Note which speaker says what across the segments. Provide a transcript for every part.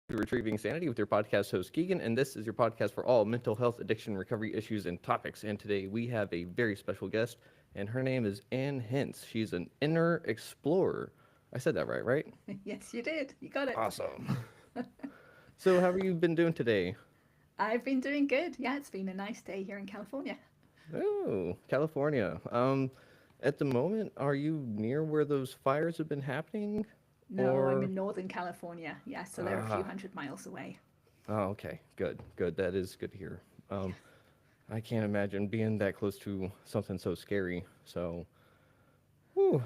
Speaker 1: to Retrieving Sanity with your podcast host, Keegan, and this is your podcast for all mental health, addiction, recovery issues, and topics. And today we have a very special guest, and her name is Ann Hince. She's an inner explorer. I said that right, right?
Speaker 2: Yes, you did. You got it.
Speaker 1: Awesome. So, how have you been doing today?
Speaker 2: I've been doing good. Yeah, it's been a nice day here in California.
Speaker 1: Oh, California. At the moment, are you near where those fires have been happening?
Speaker 2: No, I'm
Speaker 1: Or,
Speaker 2: in Northern California. Yeah, so they're a few
Speaker 1: ah,
Speaker 2: hundred miles away.
Speaker 1: okay, good, good. That is good to hear.
Speaker 2: Yeah.
Speaker 1: I can't imagine being that close to something so scary. So, whew,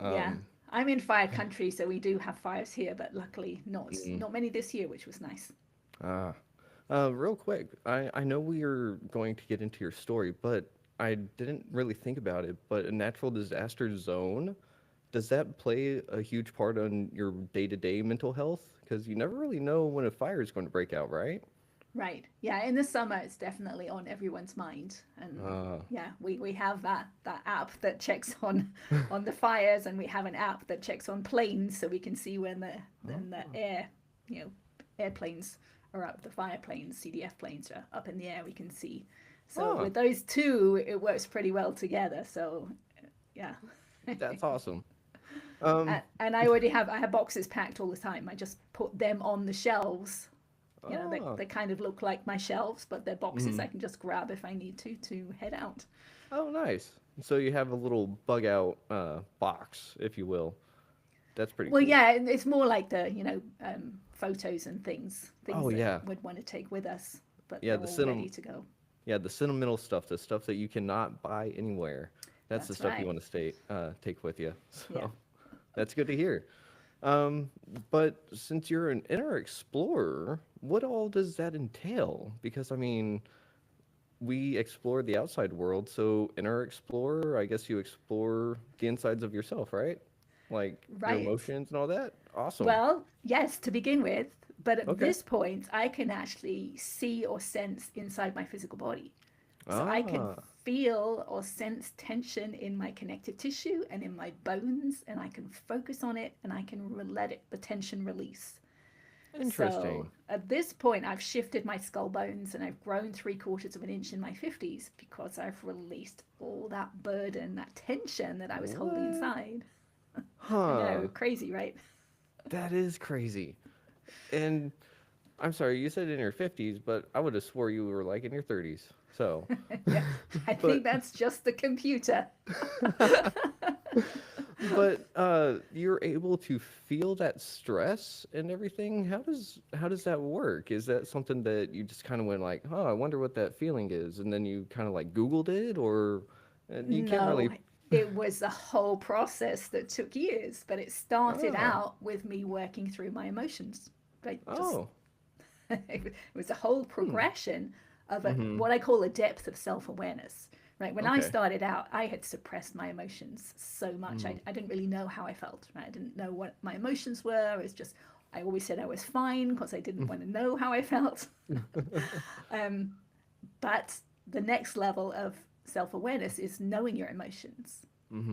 Speaker 2: Yeah.
Speaker 1: um,
Speaker 2: I'm in fire country, so we do have fires here, but luckily
Speaker 1: mm,
Speaker 2: not many this year, which was nice.
Speaker 1: ah, real quick, I know we are going to get into your story, but I didn't really think about it. But a natural disaster zone, does that play a huge part on your day-to-day mental health? Because you never really know when a fire is going to break out, right?
Speaker 2: Right. Yeah, in the summer it's definitely on everyone's mind. And
Speaker 1: Uh,
Speaker 2: yeah, we have that app that checks on the fires, and we have an app that checks on planes so we can see when the
Speaker 1: oh,
Speaker 2: air, you know, airplanes are up, the fire planes, CDF planes are up in the air, we can see. So
Speaker 1: huh,
Speaker 2: with those two, it works pretty well together. So yeah.
Speaker 1: that's awesome. Um,
Speaker 2: And I have boxes packed all the time. I just put them on the shelves.
Speaker 1: oh,
Speaker 2: They kind of look like my shelves, but they're boxes I
Speaker 1: mhm.
Speaker 2: can just grab if I need to head out.
Speaker 1: Oh, nice. So you have a little bug out box, if you will. That's pretty
Speaker 2: Well,
Speaker 1: cool.
Speaker 2: yeah, and it's more like the photos and things
Speaker 1: Oh
Speaker 2: that
Speaker 1: yeah,
Speaker 2: we'd want to take with us, but
Speaker 1: yeah.
Speaker 2: they're all ready to go.
Speaker 1: The sentimental stuff, the stuff that you cannot buy anywhere. That's the
Speaker 2: That's
Speaker 1: stuff you
Speaker 2: right.
Speaker 1: want to take with you.
Speaker 2: Yeah.
Speaker 1: So that's good to hear. Um, but since you're an inner explorer, what all does that entail? Because I mean, we explore the outside world, so inner explorer, I guess you explore the insides of yourself, right? Like your
Speaker 2: Right.
Speaker 1: emotions and all that. Awesome.
Speaker 2: Well, yes, to begin with, but at
Speaker 1: Okay.
Speaker 2: this point, I can actually see or sense inside my physical body. So I can
Speaker 1: Ah,
Speaker 2: feel or sense tension in my connective tissue and in my bones, and I can focus on it and I can let the tension release. So
Speaker 1: interesting.
Speaker 2: at this point, I've shifted my skull bones and I've grown 3/4 of an inch in my 50s because I've released all that burden, that tension that I was holding
Speaker 1: What?
Speaker 2: inside. I know,
Speaker 1: Huh.
Speaker 2: crazy, right?
Speaker 1: That is crazy. And I'm sorry, you said in your 50s, but I would have swore you were like in your 30s. So,
Speaker 2: Yeah, I think
Speaker 1: but
Speaker 2: that's just the computer.
Speaker 1: you're able to feel that stress and everything. How does that work? Is that something that you just kind of went like, "Oh, I wonder what that feeling is," and then you kind of like Googled it, or you can't
Speaker 2: No,
Speaker 1: really.
Speaker 2: it was a whole process that took years, but it started
Speaker 1: Oh,
Speaker 2: out with me working through my emotions. But just
Speaker 1: oh,
Speaker 2: it was a whole
Speaker 1: hmm,
Speaker 2: progression of
Speaker 1: mm-hmm.
Speaker 2: what I call a depth of self awareness. Right, when I
Speaker 1: Okay.
Speaker 2: started out, I had suppressed my emotions so much.
Speaker 1: Mm.
Speaker 2: I didn't really know how I felt. Right? I didn't know what my emotions were. It's just I always said I was fine because I didn't want to know how I felt. But the next level of self awareness is knowing your emotions.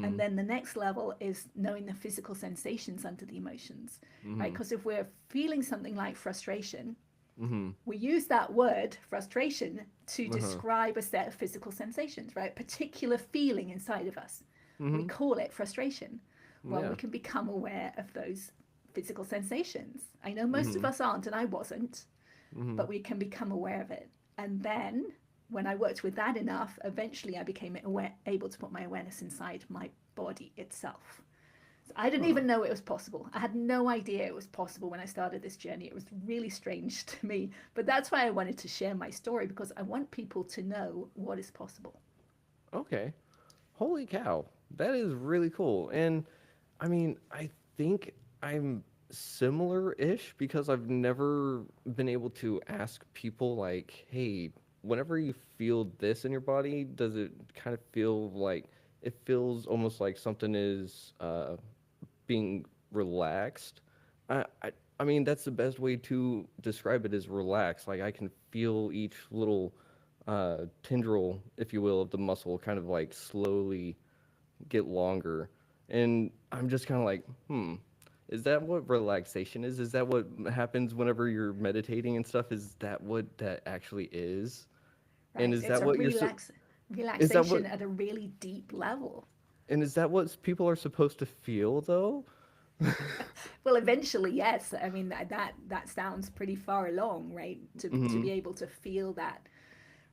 Speaker 2: And
Speaker 1: Mm-hmm.
Speaker 2: then the next level is knowing the physical sensations under the emotions, right?
Speaker 1: Mm-hmm.
Speaker 2: Because if we're feeling something like frustration,
Speaker 1: Mm-hmm.
Speaker 2: we use that word, frustration, to
Speaker 1: Uh-huh.
Speaker 2: describe a set of physical sensations, right? Particular feeling inside of us. We
Speaker 1: Mm-hmm.
Speaker 2: call it frustration. Well,
Speaker 1: Yeah.
Speaker 2: we can become aware of those physical sensations. I know most of
Speaker 1: Mm-hmm.
Speaker 2: us aren't, and I wasn't,
Speaker 1: Mm-hmm.
Speaker 2: but we can become aware of it. And then when I worked with that enough, eventually I became able to put my awareness inside my body itself. So I didn't
Speaker 1: Huh.
Speaker 2: even know it was possible. I had no idea it was possible when I started this journey. It was really strange to me. But that's why I wanted to share my story, because I want people to know what is possible.
Speaker 1: Okay. Holy cow. That is really cool. And I mean, I think I'm similar-ish because I've never been able to ask people like, "Hey, whenever you feel this in your body, does it kind of feel like it feels almost like something is being relaxed?" I, I I mean, that's the best way to describe it is relax. Like I can feel each little tendril, if you will, of the muscle kind of like slowly get longer. And I'm just kind of like, Is that what relaxation is? Is that what happens whenever you're meditating and stuff? Is that what that actually is? And
Speaker 2: Right?
Speaker 1: is
Speaker 2: It's
Speaker 1: that
Speaker 2: a
Speaker 1: what is that what
Speaker 2: relaxation at a really deep level.
Speaker 1: is that what people are supposed to feel though?
Speaker 2: Well, eventually, yes. I mean, that sounds pretty far along, right? To
Speaker 1: Mm-hmm.
Speaker 2: be able to feel that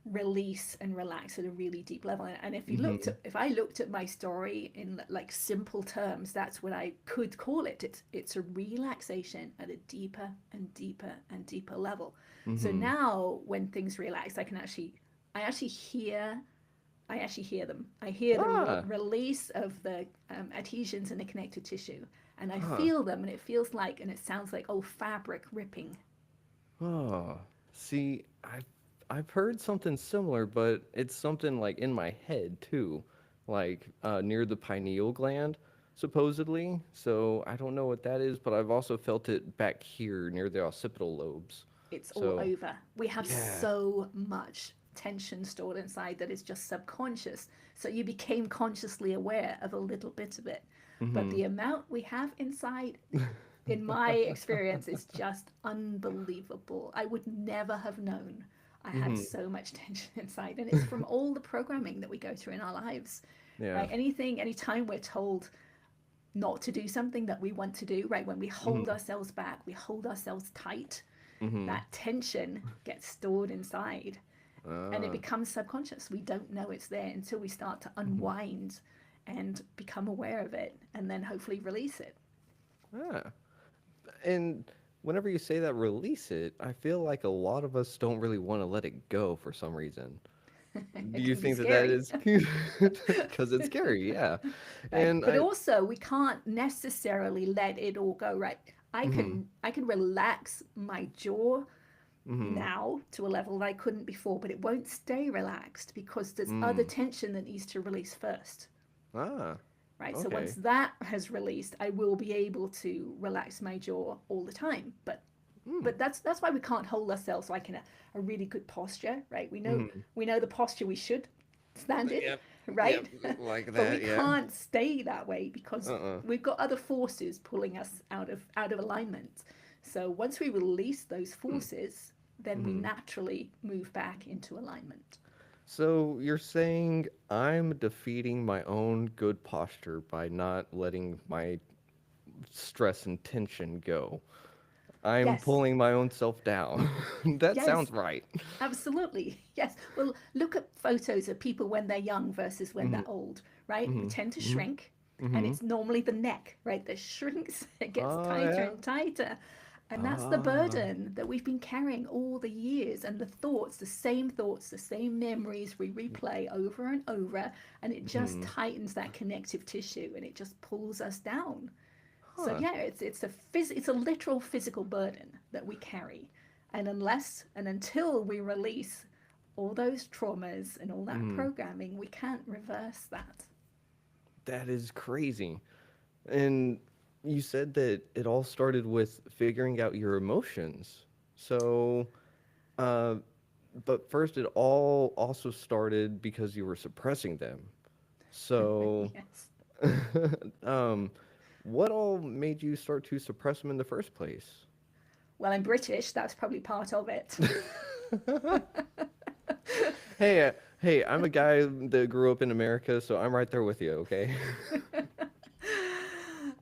Speaker 2: release and relax at a really deep level. And
Speaker 1: Mm-hmm.
Speaker 2: if I looked at my story in like simple terms, that's what I could call it. It's a relaxation at a deeper and deeper and deeper level. So
Speaker 1: Mm-hmm.
Speaker 2: now when things relax, I actually hear I actually hear them. I hear the
Speaker 1: Ah.
Speaker 2: release of the adhesions in the connective tissue, and I
Speaker 1: Huh.
Speaker 2: feel them, and it feels like, and it sounds like, oh, fabric ripping.
Speaker 1: Oh. See, I've heard something similar, but it's something like in my head too, like near the pineal gland, supposedly. So I don't know what that is, but I've also felt it back here near the occipital lobes.
Speaker 2: It's all
Speaker 1: So
Speaker 2: over. We have
Speaker 1: yeah.
Speaker 2: so much tension stored inside that is just subconscious. So you became consciously aware of a little bit of it. But
Speaker 1: Mm-hmm.
Speaker 2: the amount we have inside, in my experience, is just unbelievable. I would never have known I had
Speaker 1: Mm-hmm.
Speaker 2: so much tension inside. And it's from all the programming that we go through in our lives,
Speaker 1: Yeah.
Speaker 2: right? Anytime we're told not to do something that we want to do, right? When we hold
Speaker 1: Mm-hmm.
Speaker 2: ourselves back, we hold ourselves tight,
Speaker 1: Mm-hmm.
Speaker 2: that tension gets stored inside and it
Speaker 1: Uh,
Speaker 2: becomes subconscious. We don't know it's there until we start to
Speaker 1: mm-hmm.
Speaker 2: unwind and become aware of it and then hopefully release it.
Speaker 1: Ah. And whenever you say that, release it, I feel like a lot of us don't really want to let it go for some reason. Do
Speaker 2: It
Speaker 1: you
Speaker 2: can be
Speaker 1: think that that
Speaker 2: scary.
Speaker 1: is because it's scary? Yeah.
Speaker 2: Right,
Speaker 1: And
Speaker 2: but
Speaker 1: I.
Speaker 2: also we can't necessarily let it all go. Right,
Speaker 1: Mm-hmm.
Speaker 2: I can relax my jaw
Speaker 1: Mm-hmm.
Speaker 2: now to a level that I couldn't before, but it won't stay relaxed because there's other
Speaker 1: Mm.
Speaker 2: tension that needs to release first.
Speaker 1: Ah.
Speaker 2: Right, so once
Speaker 1: Okay.
Speaker 2: that has released, I will be able to relax my jaw all the time.
Speaker 1: Mm.
Speaker 2: But that's why we can't hold ourselves like in a really good posture, right?
Speaker 1: Mm-hmm.
Speaker 2: We know the posture we should stand in,
Speaker 1: Yep. Yep.
Speaker 2: right?
Speaker 1: Like
Speaker 2: But we
Speaker 1: that. Yeah.
Speaker 2: can't stay that way because
Speaker 1: Uh-uh.
Speaker 2: we've got other forces pulling us out of alignment. So once we release those
Speaker 1: Hmm.
Speaker 2: forces, then we
Speaker 1: Mm-hmm.
Speaker 2: naturally move back into alignment.
Speaker 1: So you're saying I'm defeating my own good posture by not letting my stress and tension go. I'm
Speaker 2: Yes,
Speaker 1: pulling my own self down. That
Speaker 2: yes,
Speaker 1: sounds right.
Speaker 2: absolutely. Yes. Well, look at photos of people when they're young versus when
Speaker 1: Mm-hmm.
Speaker 2: they're old, right? We
Speaker 1: Mm-hmm.
Speaker 2: tend to
Speaker 1: Mm-hmm.
Speaker 2: shrink, and
Speaker 1: Mm-hmm.
Speaker 2: it's normally the neck, right, that shrinks. It gets
Speaker 1: Oh
Speaker 2: tighter
Speaker 1: yeah.
Speaker 2: and tighter. And that's the
Speaker 1: Ah.
Speaker 2: burden that we've been carrying all the years. And thoughts, the same memories we replay over and over. And it just
Speaker 1: Mm-hmm.
Speaker 2: tightens that connective tissue and it just pulls us down. So
Speaker 1: Huh.
Speaker 2: yeah, it's a literal physical burden that we carry, and unless and until we release all those traumas and all that
Speaker 1: Mm-hmm.
Speaker 2: programming, we can't reverse that.
Speaker 1: That is crazy. And you said that it all started with figuring out your emotions. So, uh, but first, it all also started because you were suppressing them. So,
Speaker 2: Yes.
Speaker 1: um, what all made you start to suppress them in the first place?
Speaker 2: Well, I'm British. That's probably part of it.
Speaker 1: Hey, hey, I'm a guy that grew up in America, so I'm right there with you, okay?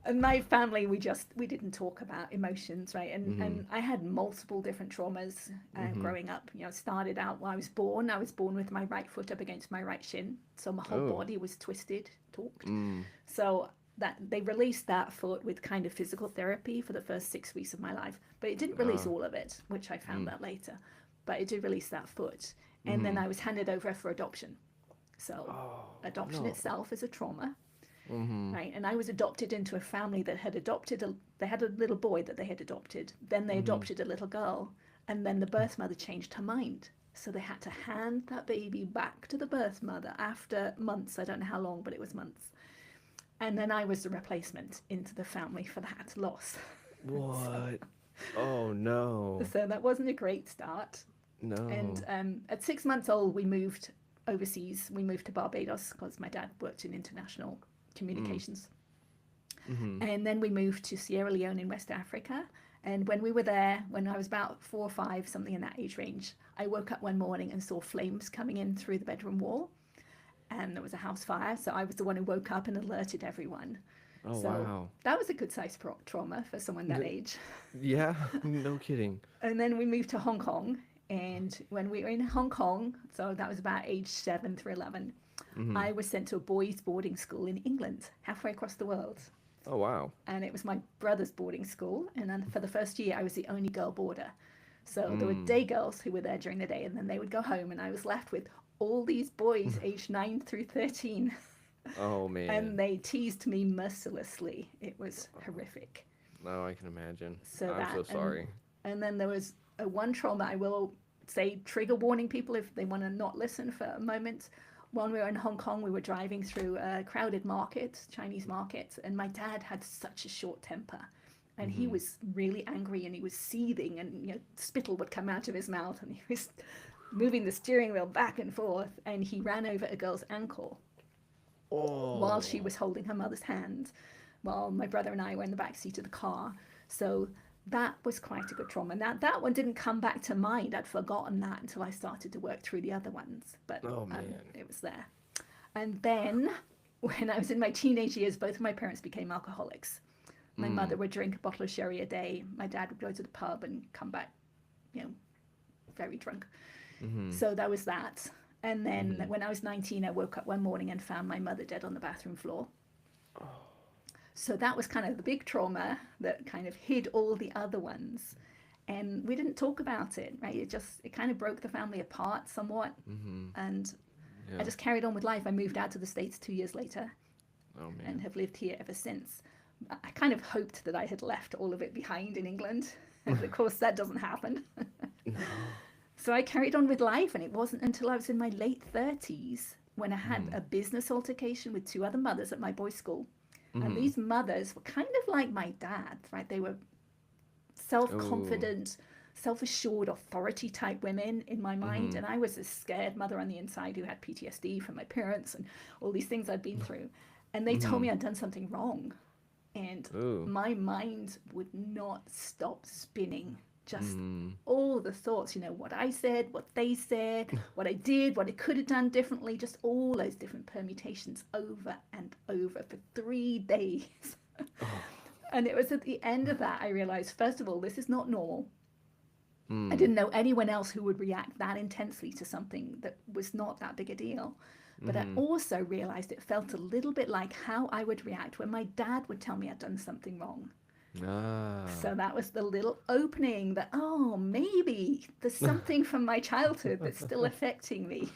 Speaker 2: And my family, we didn't talk about emotions, right?
Speaker 1: Mhm.
Speaker 2: And I had multiple different traumas
Speaker 1: Mhm.
Speaker 2: growing up. You know, started out when I was born. I was born with my right foot up against my right shin, so my whole
Speaker 1: Oh.
Speaker 2: body was twisted, torqued.
Speaker 1: Mm.
Speaker 2: So that they released that foot with kind of physical therapy for the first 6 weeks of my life, but it didn't release
Speaker 1: Ah.
Speaker 2: all of it, which I found
Speaker 1: Mm.
Speaker 2: out later. But it did release that foot, and then
Speaker 1: Mhm.
Speaker 2: I was handed over for adoption. So
Speaker 1: Oh,
Speaker 2: adoption
Speaker 1: no.
Speaker 2: itself is a trauma,
Speaker 1: Mhm.
Speaker 2: right? And I was adopted into a family that had they had a little boy that they had adopted. Then they
Speaker 1: Mhm.
Speaker 2: adopted a little girl, and then the birth mother changed her mind. So they had to hand that baby back to the birth mother after months. I don't know how long, but it was months. And then I was the replacement into the family for that loss. so,
Speaker 1: What? Oh, no.
Speaker 2: so that wasn't a great start. And
Speaker 1: No.
Speaker 2: at 6 months old, we moved overseas. We moved to Barbados because my dad worked in international
Speaker 1: Mm.
Speaker 2: communications.
Speaker 1: Mm-hmm.
Speaker 2: And then we moved to Sierra Leone in West Africa. And when we were there, when I was about 4 or 5, something in that age range, I woke up one morning and saw flames coming in through the bedroom wall. And there was a house fire. So I was the one who woke up and alerted everyone.
Speaker 1: Oh,
Speaker 2: So
Speaker 1: wow.
Speaker 2: that was a good sized trauma for someone that
Speaker 1: D-
Speaker 2: age.
Speaker 1: yeah, no kidding.
Speaker 2: And then we moved to Hong Kong. And when we were in Hong Kong, so that was about age 7 through 11,
Speaker 1: Mm-hmm.
Speaker 2: I was sent to a boys' boarding school in England, halfway across the world.
Speaker 1: Oh, wow.
Speaker 2: And it was my brother's boarding school. And then for the first year, I was the only girl boarder. So there were
Speaker 1: Mm.
Speaker 2: day girls who were there during the day, and then they would go home, and I was left with all these boys aged 9 through 13.
Speaker 1: Oh,
Speaker 2: And
Speaker 1: man.
Speaker 2: they teased me mercilessly. It was horrific.
Speaker 1: No, I can imagine.
Speaker 2: So
Speaker 1: I'm
Speaker 2: that,
Speaker 1: so sorry.
Speaker 2: and then there was a one trauma I will say, trigger warning people if they want to not listen for a moment. When we were in Hong Kong, we were driving through a crowded market, Chinese market, and my dad had such a short temper. And he
Speaker 1: Mm-hmm.
Speaker 2: was really angry and he was seething, and spittle would come out of his mouth, and he was moving the steering wheel back and forth, and he ran over a girl's ankle while she
Speaker 1: Oh.
Speaker 2: was holding her mother's hand, while my brother and I were in the back seat of the car. So that was quite a good trauma. Now that one didn't come back to mind. I'd forgotten that until I started to work through the other ones, but
Speaker 1: Oh, man.
Speaker 2: it was there. And then when I was in my teenage years, both of my parents became alcoholics. My mother would drink a bottle of sherry a day. My dad would go to the pub and come back, you know, very drunk.
Speaker 1: Mm-hmm.
Speaker 2: So that was that. And then
Speaker 1: Mm-hmm.
Speaker 2: when I was 19, I woke up one morning and found my mother dead on the bathroom floor.
Speaker 1: Oh.
Speaker 2: So that was kind of the big trauma that kind of hid all the other ones. And we didn't talk about it, right? It kind of broke the family apart somewhat.
Speaker 1: Mm-hmm.
Speaker 2: And I
Speaker 1: Yeah.
Speaker 2: just carried on with life. I moved out to the States 2 years later
Speaker 1: Oh,
Speaker 2: and
Speaker 1: man.
Speaker 2: have lived here ever since. I kind of hoped that I had left all of it behind in England. And of course, that doesn't happen.
Speaker 1: No.
Speaker 2: So I carried on with life, and it wasn't until I was in my late 30s when I had
Speaker 1: Mm.
Speaker 2: a business altercation with 2 other mothers at my boys' school. And
Speaker 1: Mm-hmm.
Speaker 2: these mothers were kind of like my dad, right? They were
Speaker 1: Oh.
Speaker 2: self-confident, self-assured, authority type women in my mind.
Speaker 1: Mm-hmm.
Speaker 2: And I was a scared mother on the inside who had PTSD from my parents and all these things I'd been through. And they told
Speaker 1: Mm-hmm.
Speaker 2: me I'd done something wrong. And
Speaker 1: Oh.
Speaker 2: my mind would not stop spinning. Just
Speaker 1: Mm-hmm.
Speaker 2: all the thoughts, what I said, what they said, what I did, what I could have done differently, just all those different permutations over and over for 3 days.
Speaker 1: Oh.
Speaker 2: And it was at the end of that I realized, first of all, this is not normal. I
Speaker 1: Mm.
Speaker 2: didn't know anyone else who would react that intensely to something that was not that big a deal. But I
Speaker 1: Mm-hmm.
Speaker 2: also realized it felt a little bit like how I would react when my dad would tell me I'd done something wrong.
Speaker 1: Ah.
Speaker 2: So that was the little opening that, oh, maybe there's something from my childhood that's still affecting me.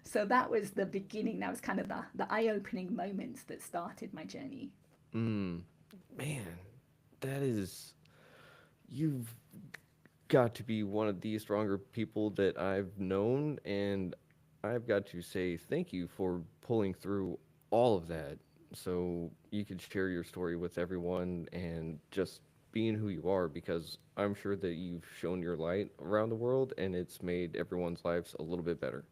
Speaker 2: So that was the beginning. That was kind of the eye-opening moments that started my journey.
Speaker 1: Mm. Man, that is. You've got to be one of the stronger people that I've known, and I've got to say thank you for pulling through all of that so you could share your story with everyone and just being who you are, because I'm sure that you've shown your light around the world and it's made everyone's lives a little bit better.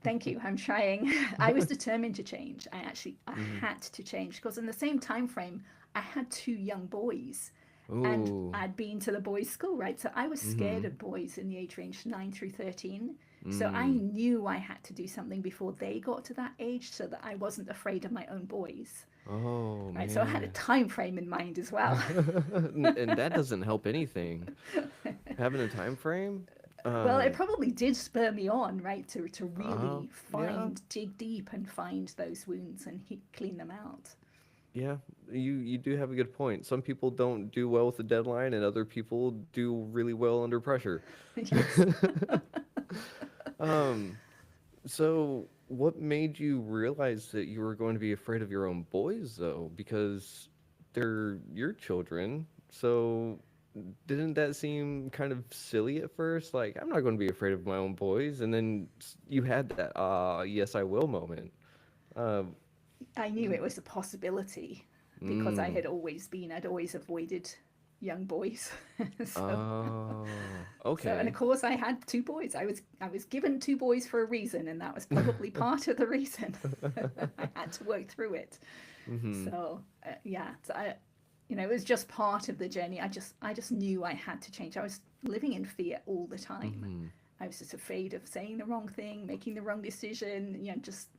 Speaker 2: Thank you. I'm trying. I was determined to change. I
Speaker 1: Hmm.
Speaker 2: had to change because in the same time frame, I had 2 young boys. And
Speaker 1: Ooh.
Speaker 2: I'd been to the boys' school, right? So I was scared
Speaker 1: Mm-hmm.
Speaker 2: of boys in the age range 9 through 13. So I
Speaker 1: Mm.
Speaker 2: knew I had to do something before they got to that age so that I wasn't afraid of my own boys,
Speaker 1: Oh,
Speaker 2: right? So I had a
Speaker 1: man.
Speaker 2: time frame in mind as well.
Speaker 1: And that doesn't help anything. Having a time frame?
Speaker 2: Well, it
Speaker 1: Um,
Speaker 2: probably did spur me on, right, to really
Speaker 1: yeah,
Speaker 2: dig deep and find those wounds and clean them out.
Speaker 1: yeah. You do have a good point. Some people don't do well with the deadline, and other people do really well under pressure.
Speaker 2: Yes.
Speaker 1: Um, so what made you realize that you were going to be afraid of your own boys, though? Because they're your children. So didn't that seem kind of silly at first? Like, I'm not going to be afraid of my own boys. And then you had that, yes, I will moment. Um,
Speaker 2: I knew it was a possibility because
Speaker 1: mm,
Speaker 2: I'd always avoided young boys. so,
Speaker 1: oh,
Speaker 2: and of
Speaker 1: okay.
Speaker 2: course I had 2 boys. I was given 2 boys for a reason, and that was probably part of the reason. I had to work through it.
Speaker 1: Mhm.
Speaker 2: So yeah, so it was just part of the journey. I just knew I had to change. I was living in fear all the time.
Speaker 1: Mhm.
Speaker 2: I was just afraid of saying the wrong thing, making the wrong decision. Just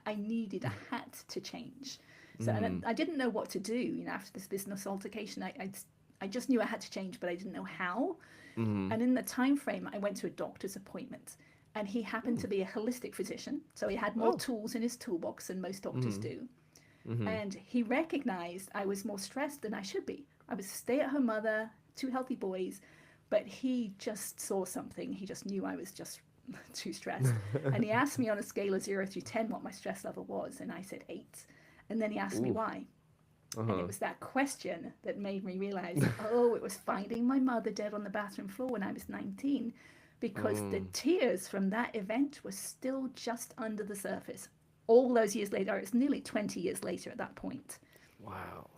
Speaker 2: I needed, I had to change. So and
Speaker 1: Mhm.
Speaker 2: I didn't know what to do. After this business altercation, I just knew I had to change, but I didn't know how.
Speaker 1: Mhm.
Speaker 2: And in the time frame, I went to a doctor's appointment, and he happened
Speaker 1: Mm.
Speaker 2: to be a holistic physician, so he had more
Speaker 1: Oh.
Speaker 2: tools in his toolbox than most doctors
Speaker 1: Mhm.
Speaker 2: do.
Speaker 1: Mhm.
Speaker 2: And he recognized I was more stressed than I should be. I was a stay-at-home mother, two healthy boys, but he just saw something. He just knew I was just too stressed. And he asked me on a scale of 0 through 10 what my stress level was, and I said 8. And then he asked me
Speaker 1: Oof.
Speaker 2: why. And it
Speaker 1: Uh-huh.
Speaker 2: was that question that made me realize, it was finding my mother dead on the bathroom floor when I was 19, because the
Speaker 1: Mm.
Speaker 2: tears from that event were still just under the surface. All those years later, it's nearly 20 years later at that point,
Speaker 1: Wow.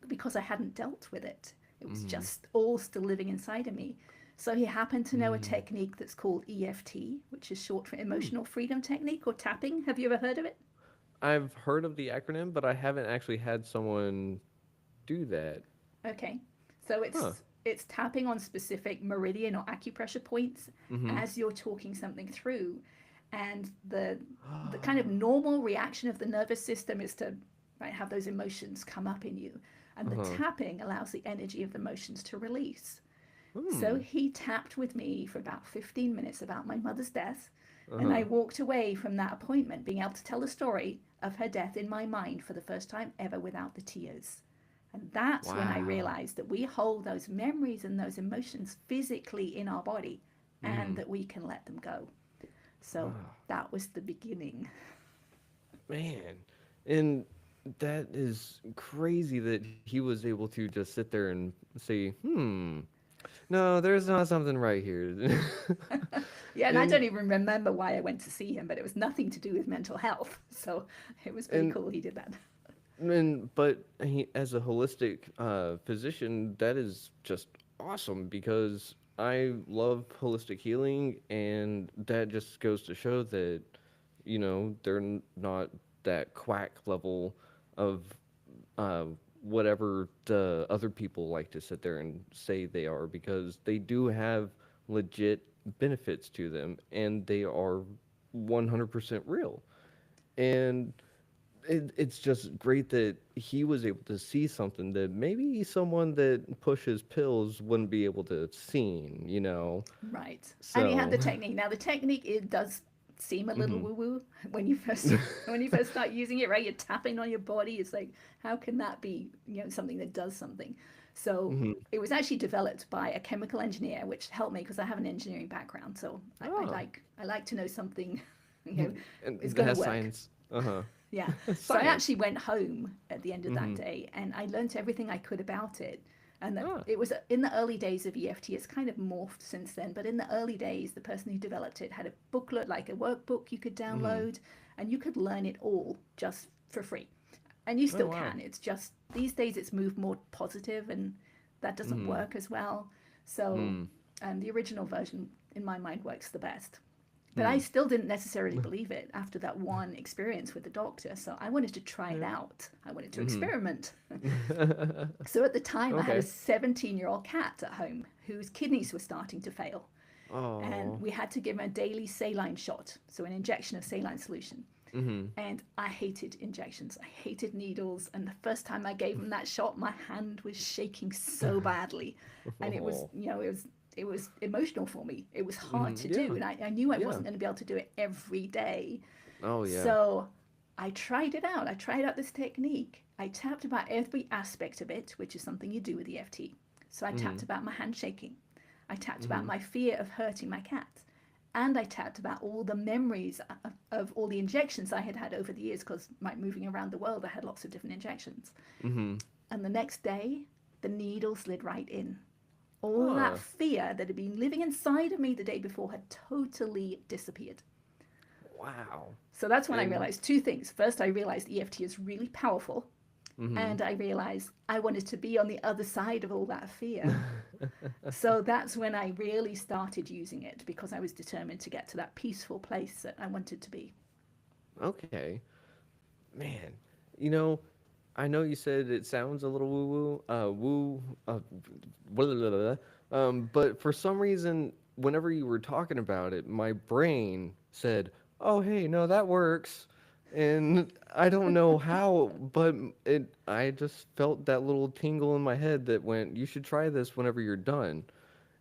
Speaker 2: because I hadn't dealt with it. It was
Speaker 1: Mhm.
Speaker 2: just all still living inside of me. So he happened to know a
Speaker 1: Mm.
Speaker 2: technique that's called EFT, which is short for
Speaker 1: Hmm.
Speaker 2: emotional freedom technique, or tapping. Have you ever heard of it?
Speaker 1: I've heard of the acronym, but I haven't actually had someone do that.
Speaker 2: Okay. So
Speaker 1: Huh.
Speaker 2: it's tapping on specific meridian or acupressure points
Speaker 1: Mhm.
Speaker 2: as you're talking something through. And the kind of normal reaction of the nervous system is to, right, have those emotions come up in you. And the
Speaker 1: Uh-huh.
Speaker 2: tapping allows the energy of the emotions to release. So
Speaker 1: Hmm.
Speaker 2: he tapped with me for about 15 minutes about my mother's death. And I
Speaker 1: Uh-huh.
Speaker 2: walked away from that appointment being able to tell the story of her death in my mind for the first time ever without the tears. And that's when I
Speaker 1: Wow.
Speaker 2: realized that we hold those memories and those emotions physically in our body, and
Speaker 1: Mhm.
Speaker 2: that we can let them go. So
Speaker 1: Wow.
Speaker 2: that was the beginning.
Speaker 1: Man. And that is crazy that he was able to just sit there and say, no, there's not something right here.
Speaker 2: Yeah, and I
Speaker 1: and
Speaker 2: don't even remember why I went to see him, but it was nothing to do with mental health. So it was pretty
Speaker 1: and
Speaker 2: cool he did that.
Speaker 1: but he, as a holistic physician, that is just awesome because I love holistic healing, and that just goes to show that they're not that quack level of uh, whatever the other people like to sit there and say they are, because they do have legit benefits to them, and they are 100% real. And it's just great that he was able to see something that maybe someone that pushes pills wouldn't be able to have seen.
Speaker 2: Right. And he had
Speaker 1: So,
Speaker 2: the technique. Now the technique, it does seem a little woo woo when you first when you first start using it, right? You're tapping on your body. It's like, how can that be, something that does something? So
Speaker 1: hmm.
Speaker 2: it was actually developed by a chemical engineer, which helped me because I have an engineering background. So
Speaker 1: Oh,
Speaker 2: I like to know something, you know,
Speaker 1: and
Speaker 2: is
Speaker 1: that
Speaker 2: going to
Speaker 1: has
Speaker 2: work.
Speaker 1: science. Uh-huh.
Speaker 2: Yeah. So I
Speaker 1: Science.
Speaker 2: actually went home at the end of that
Speaker 1: Hmm.
Speaker 2: day, and I learned everything I could about it. And that
Speaker 1: Ah.
Speaker 2: it was in the early days of EFT. It's kind of morphed since then, but in the early days, the person who developed it had a booklet, like a workbook you could
Speaker 1: Hmm.
Speaker 2: download, and you could learn it all just for free. And you
Speaker 1: Oh,
Speaker 2: still
Speaker 1: wow.
Speaker 2: can. It's just these days it's moved more positive, and that doesn't
Speaker 1: Hmm.
Speaker 2: work as well. So
Speaker 1: Hmm.
Speaker 2: the original version, in my mind, works the best. But I
Speaker 1: Hmm.
Speaker 2: still didn't necessarily believe it after that one experience with the doctor. So I wanted to try it
Speaker 1: Yeah.
Speaker 2: out. I wanted to
Speaker 1: Hmm.
Speaker 2: experiment. So at the time, I had a
Speaker 1: Okay.
Speaker 2: 17-year-old cat at home whose kidneys were starting to fail. And
Speaker 1: Oh.
Speaker 2: we had to give him a daily saline shot, so an injection of saline solution.
Speaker 1: Hmm.
Speaker 2: And I hated injections. I hated needles. And the first time I gave him that shot, my hand was shaking so badly. And it was,
Speaker 1: Oh.
Speaker 2: it was emotional for me. It was hard
Speaker 1: Hmm.
Speaker 2: to do.
Speaker 1: Yeah.
Speaker 2: And I knew I
Speaker 1: Yeah.
Speaker 2: wasn't going to be able to do it every day.
Speaker 1: Oh, yeah.
Speaker 2: So I tried it out. I tried out this technique. I tapped about every aspect of it, which is something you do with EFT. So I tapped
Speaker 1: Hmm.
Speaker 2: about my hand shaking. I tapped about
Speaker 1: Hmm.
Speaker 2: my fear of hurting my cat. And I tapped about all the memories of all the injections I had had over the years, because moving around the world, I had lots of different injections.
Speaker 1: Hmm.
Speaker 2: And the next day, the needle slid right in. All that
Speaker 1: Huh.
Speaker 2: fear that had been living inside of me the day before had totally disappeared.
Speaker 1: Wow.
Speaker 2: So that's when I
Speaker 1: And
Speaker 2: realized two things. First, I realized EFT is really powerful.
Speaker 1: hmm.
Speaker 2: And I realized I wanted to be on the other side of all that fear. So that's when I really started using it, because I was determined to get to that peaceful place that I wanted to be.
Speaker 1: Okay. Man. You know, I know you said it sounds a little blah, blah, blah, blah. But for some reason, whenever you were talking about it, my brain said, "Oh, hey, no, that works," and I don't know how, but I just felt that little tingle in my head that went, "You should try this whenever you're done."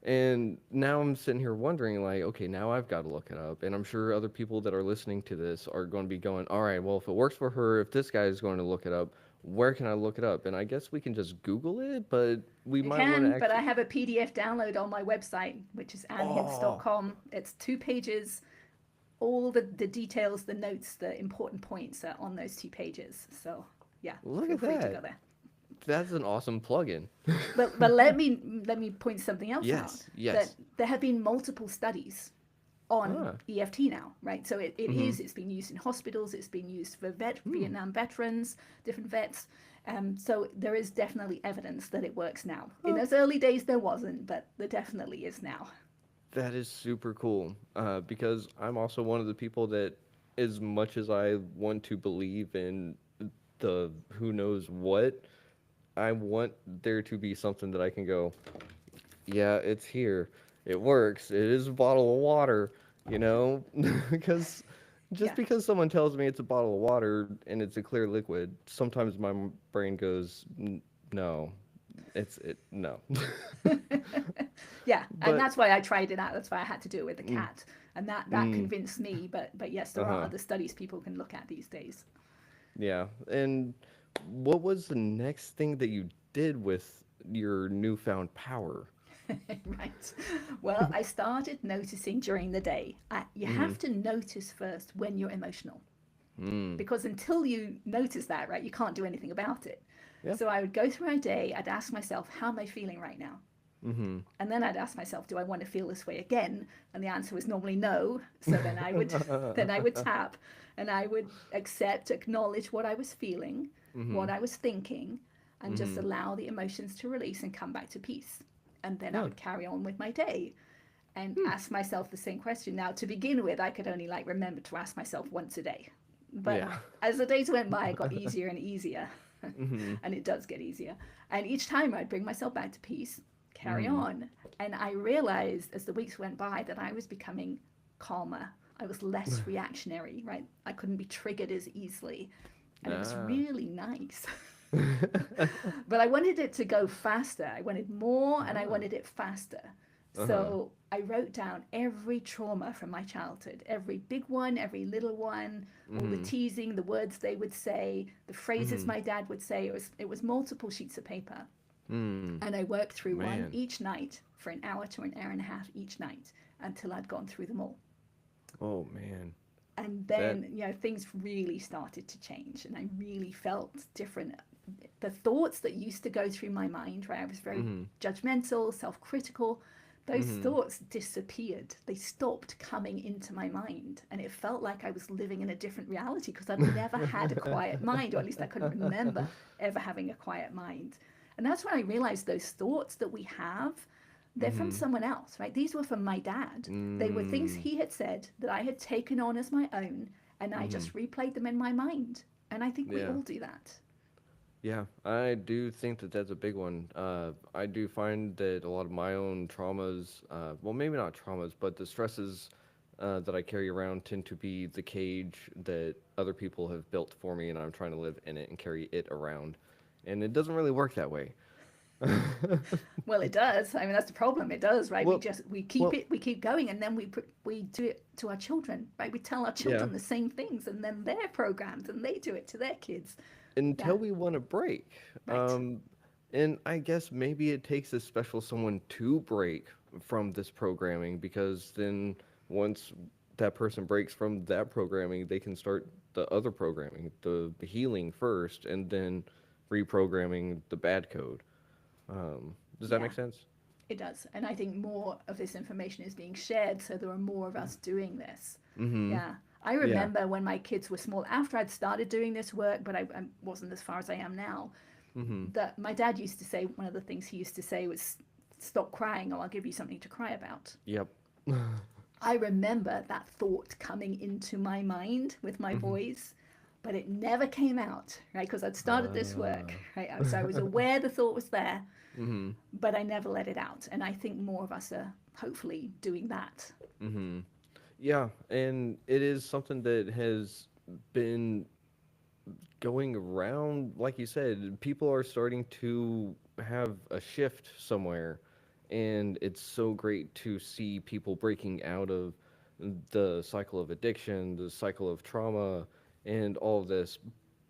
Speaker 1: And now I'm sitting here wondering, like, okay, now I've got to look it up. And I'm sure other people that are listening to this are going to be going, all right, well, if it works for her, if this guy is going to look it up, where can I look it up? And I guess we can just Google it, but we
Speaker 2: You
Speaker 1: might want to
Speaker 2: can, but I
Speaker 1: actually.
Speaker 2: have a PDF download on my website, which is
Speaker 1: Oh,
Speaker 2: annhince.com. It's 2 pages. All the details, the notes, the important points are on those 2 pages. So yeah,
Speaker 1: look
Speaker 2: feel
Speaker 1: at
Speaker 2: free to go
Speaker 1: that.
Speaker 2: there.
Speaker 1: That's an awesome plugin.
Speaker 2: But let me point something else out,
Speaker 1: Yes,
Speaker 2: that
Speaker 1: yes.
Speaker 2: there have been multiple studies on
Speaker 1: Ah,
Speaker 2: EFT now, right? So
Speaker 1: mm-hmm.
Speaker 2: it's been used in hospitals, it's been used for
Speaker 1: Hmm.
Speaker 2: Vietnam veterans, different vets. So there is definitely evidence that it works now. In
Speaker 1: Oh,
Speaker 2: those early days, there wasn't, but there definitely is now.
Speaker 1: that is super cool. Because I'm also one of the people that, as much as I want to believe in the who knows what, I want there to be something that I can go, yeah, it's here. It works. It is a bottle of water, you know? Because just
Speaker 2: Yeah,
Speaker 1: because someone tells me it's a bottle of water and it's a clear liquid, sometimes my brain goes, No, no."
Speaker 2: yeah, and
Speaker 1: But,
Speaker 2: that's why I tried it out. That's why I had to do it with the
Speaker 1: mm,
Speaker 2: cat, and that
Speaker 1: mm,
Speaker 2: convinced me. But yes, there are
Speaker 1: uh-huh.
Speaker 2: other studies people can look at these days.
Speaker 1: Yeah. And what was the next thing that you did with your newfound power?
Speaker 2: Right. Well, I started noticing during the day. You
Speaker 1: Mm-hmm.
Speaker 2: have to notice first when you're emotional,
Speaker 1: Mm.
Speaker 2: because until you notice that, right, you can't do anything about it.
Speaker 1: Yeah.
Speaker 2: So I would go through my day, I'd ask myself, how am I feeling right now?
Speaker 1: Mm-hmm.
Speaker 2: And then I'd ask myself, do I want to feel this way again? And the answer was normally no. So then I would then I would tap, and I would accept, acknowledge what I was feeling,
Speaker 1: Mm-hmm.
Speaker 2: what I was thinking, and just
Speaker 1: Mm-hmm.
Speaker 2: allow the emotions to release and come back to peace. And then I
Speaker 1: Yeah.
Speaker 2: would carry on with my day and ask myself the same question. Now, to begin with, I could only like remember to ask myself once a day. But
Speaker 1: Yeah.
Speaker 2: as the days went by, it got easier and easier.
Speaker 1: Mm-hmm.
Speaker 2: And it does get easier. And each time I'd bring myself back to peace, carry
Speaker 1: Mm-hmm.
Speaker 2: on. And I realized as the weeks went by that I was becoming calmer. I was less reactionary, right? I couldn't be triggered as easily. And it was
Speaker 1: Ah.
Speaker 2: really nice. But I wanted it to go faster. I wanted more and I
Speaker 1: Ah.
Speaker 2: wanted it faster.
Speaker 1: Uh-huh.
Speaker 2: So I wrote down every trauma from my childhood, every big one, every little one, all the
Speaker 1: Mm-hmm.
Speaker 2: teasing, the words they would say, the phrases
Speaker 1: Mm-hmm.
Speaker 2: my dad would say. It was multiple sheets of paper.
Speaker 1: Mm.
Speaker 2: And I worked through one
Speaker 1: Man.
Speaker 2: each night for an hour to an hour and a half each night until I'd gone through them all.
Speaker 1: Oh man.
Speaker 2: And
Speaker 1: That.
Speaker 2: then, things really started to change and I really felt different. The thoughts that used to go through my mind, right? I was very
Speaker 1: Mm-hmm.
Speaker 2: judgmental, self critical. Those
Speaker 1: Mm-hmm.
Speaker 2: thoughts disappeared. They stopped coming into my mind. And it felt like I was living in a different reality because I'd never had a quiet mind, or at least I couldn't remember ever having a quiet mind. And that's when I realized those thoughts that we have, they're from
Speaker 1: Mm-hmm.
Speaker 2: someone else, right? These were from my dad. They were things
Speaker 1: Mm.
Speaker 2: he had said that I had taken on as my own, and I
Speaker 1: Mm-hmm.
Speaker 2: just replayed them in my mind. And I think we
Speaker 1: Yeah.
Speaker 2: all do that.
Speaker 1: Yeah, I do think that that's a big one. I do find that a lot of my own traumas, well, maybe not traumas, but the stresses that I carry around tend to be the cage that other people have built for me, and I'm trying to live in it and carry it around. And it doesn't really work that way.
Speaker 2: Well, it does. I mean, that's the problem. It does, right?
Speaker 1: Well, well,
Speaker 2: We keep going, and then we do it to our children, right? We tell our
Speaker 1: yeah,
Speaker 2: children the same things, and then they're programmed, and they do it to their kids. Yeah,
Speaker 1: until we want to break.
Speaker 2: right.
Speaker 1: Um, and I guess maybe it takes a special someone to break from this programming because then once that person breaks from that programming, they can start the other programming, the healing first, and then reprogramming the bad code. Does that
Speaker 2: Yeah,
Speaker 1: make sense?
Speaker 2: it does. And I think more of this information is being shared, so there are more of us doing this.
Speaker 1: Mm-hmm.
Speaker 2: Yeah. I
Speaker 1: Yeah.
Speaker 2: remember when my kids were small, after I'd started doing this work, but I wasn't as far as I am now,
Speaker 1: Mm-hmm.
Speaker 2: that my dad used to say, one of the things he used to say was, stop crying or I'll give you something to cry about.
Speaker 1: Yep.
Speaker 2: I remember that thought coming into my mind with my
Speaker 1: Mm-hmm.
Speaker 2: boys, but it never came out, right? Because I'd started this work,
Speaker 1: Uh,
Speaker 2: right? So I was aware the thought was there,
Speaker 1: mhm.
Speaker 2: but I never let it out. And I think more of us are hopefully doing that.
Speaker 1: Mhm. Yeah, and it is something that has been going around, like you said, people are starting to have a shift somewhere, and it's so great to see people breaking out of the cycle of addiction, the cycle of trauma, and all of this.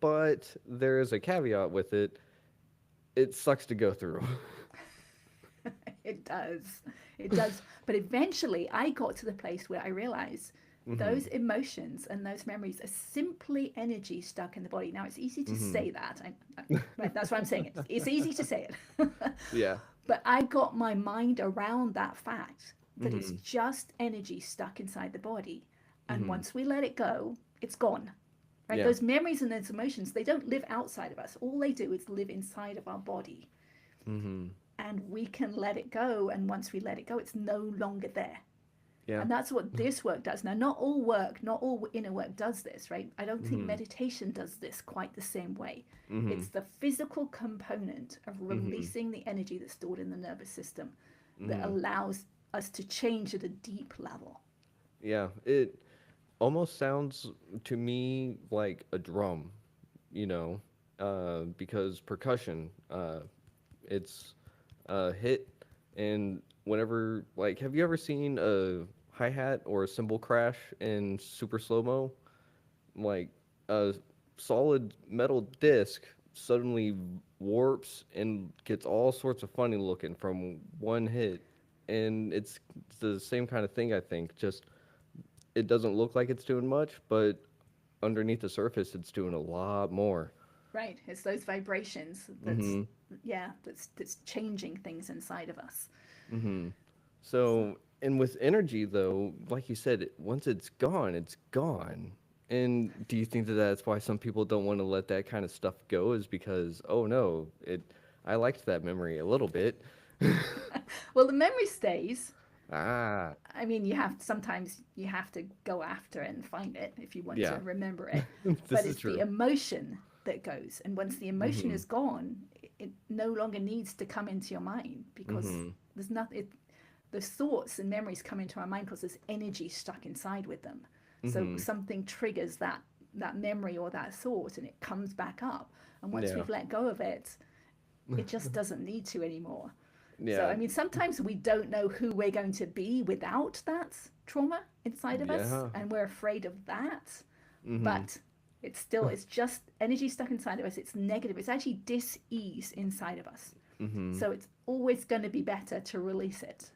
Speaker 1: But there is a caveat with it. It sucks to go through.
Speaker 2: It does. It does. But eventually, I got to the place where I realized
Speaker 1: Mhm.
Speaker 2: those emotions and those memories are simply energy stuck in the body. Now, it's easy to
Speaker 1: Mhm.
Speaker 2: say that. Right, that's what I'm saying. It's easy to say it.
Speaker 1: Yeah.
Speaker 2: But I got my mind around that fact that it's
Speaker 1: Mhm.
Speaker 2: just energy stuck inside the body. And
Speaker 1: Mhm.
Speaker 2: once we let it go, it's gone. Right?
Speaker 1: Yeah.
Speaker 2: Those memories and those emotions, they don't live outside of us. All they do is live inside of our body.
Speaker 1: Mhm.
Speaker 2: And we can let it go. And once we let it go, it's no longer there.
Speaker 1: Yeah.
Speaker 2: And that's what this work does. Now, not all work, not all inner work does this, right? I don't think
Speaker 1: Mhm.
Speaker 2: meditation does this quite the same way. It's
Speaker 1: Mhm.
Speaker 2: the physical component of
Speaker 1: Mhm.
Speaker 2: releasing the energy that's stored in the nervous system that
Speaker 1: Mhm.
Speaker 2: allows us to change at a deep level.
Speaker 1: Yeah. It almost sounds to me like a drum, you know, because percussion, it's a hit, and whenever, like, have you ever seen a hi hat or a cymbal crash in super slow mo? Like, a solid metal disc suddenly warps and gets all sorts of funny looking from one hit, and it's the same kind of thing, I think. Just it doesn't look like it's doing much, but underneath the surface, it's doing a lot more.
Speaker 2: Right? It's those vibrations
Speaker 1: Mm-hmm.
Speaker 2: yeah, that's changing things inside of us.
Speaker 1: Mm-hmm.
Speaker 2: So,
Speaker 1: So, and with energy, though, like you said, once it's gone, it's gone. And do you think that that's why some people don't want to let that kind of stuff go? Is because, oh no, I liked that memory a little bit.
Speaker 2: well, the memory stays.
Speaker 1: Ah,
Speaker 2: I mean, you have sometimes you have to go after it and find it if you want to
Speaker 1: yeah,
Speaker 2: remember it. But
Speaker 1: this is
Speaker 2: it's the
Speaker 1: true.
Speaker 2: emotion that goes, and once the emotion
Speaker 1: Mm-hmm.
Speaker 2: is gone, it no longer needs to come into your mind because
Speaker 1: Mm-hmm.
Speaker 2: there's nothing. The thoughts and memories come into our mind because there's energy stuck inside with them. So
Speaker 1: Mm-hmm.
Speaker 2: something triggers that memory or that thought, and it comes back up. And once
Speaker 1: Yeah.
Speaker 2: we've let go of it, it just doesn't need to anymore. So,
Speaker 1: Yeah.
Speaker 2: I mean, sometimes we don't know who we're going to be without that trauma inside of us,
Speaker 1: Yeah.
Speaker 2: and we're afraid of that.
Speaker 1: Mm-hmm.
Speaker 2: But it's just energy stuck inside of us. It's negative. It's actually dis-ease inside of us.
Speaker 1: Mm-hmm.
Speaker 2: So, it's always going to be better to release it.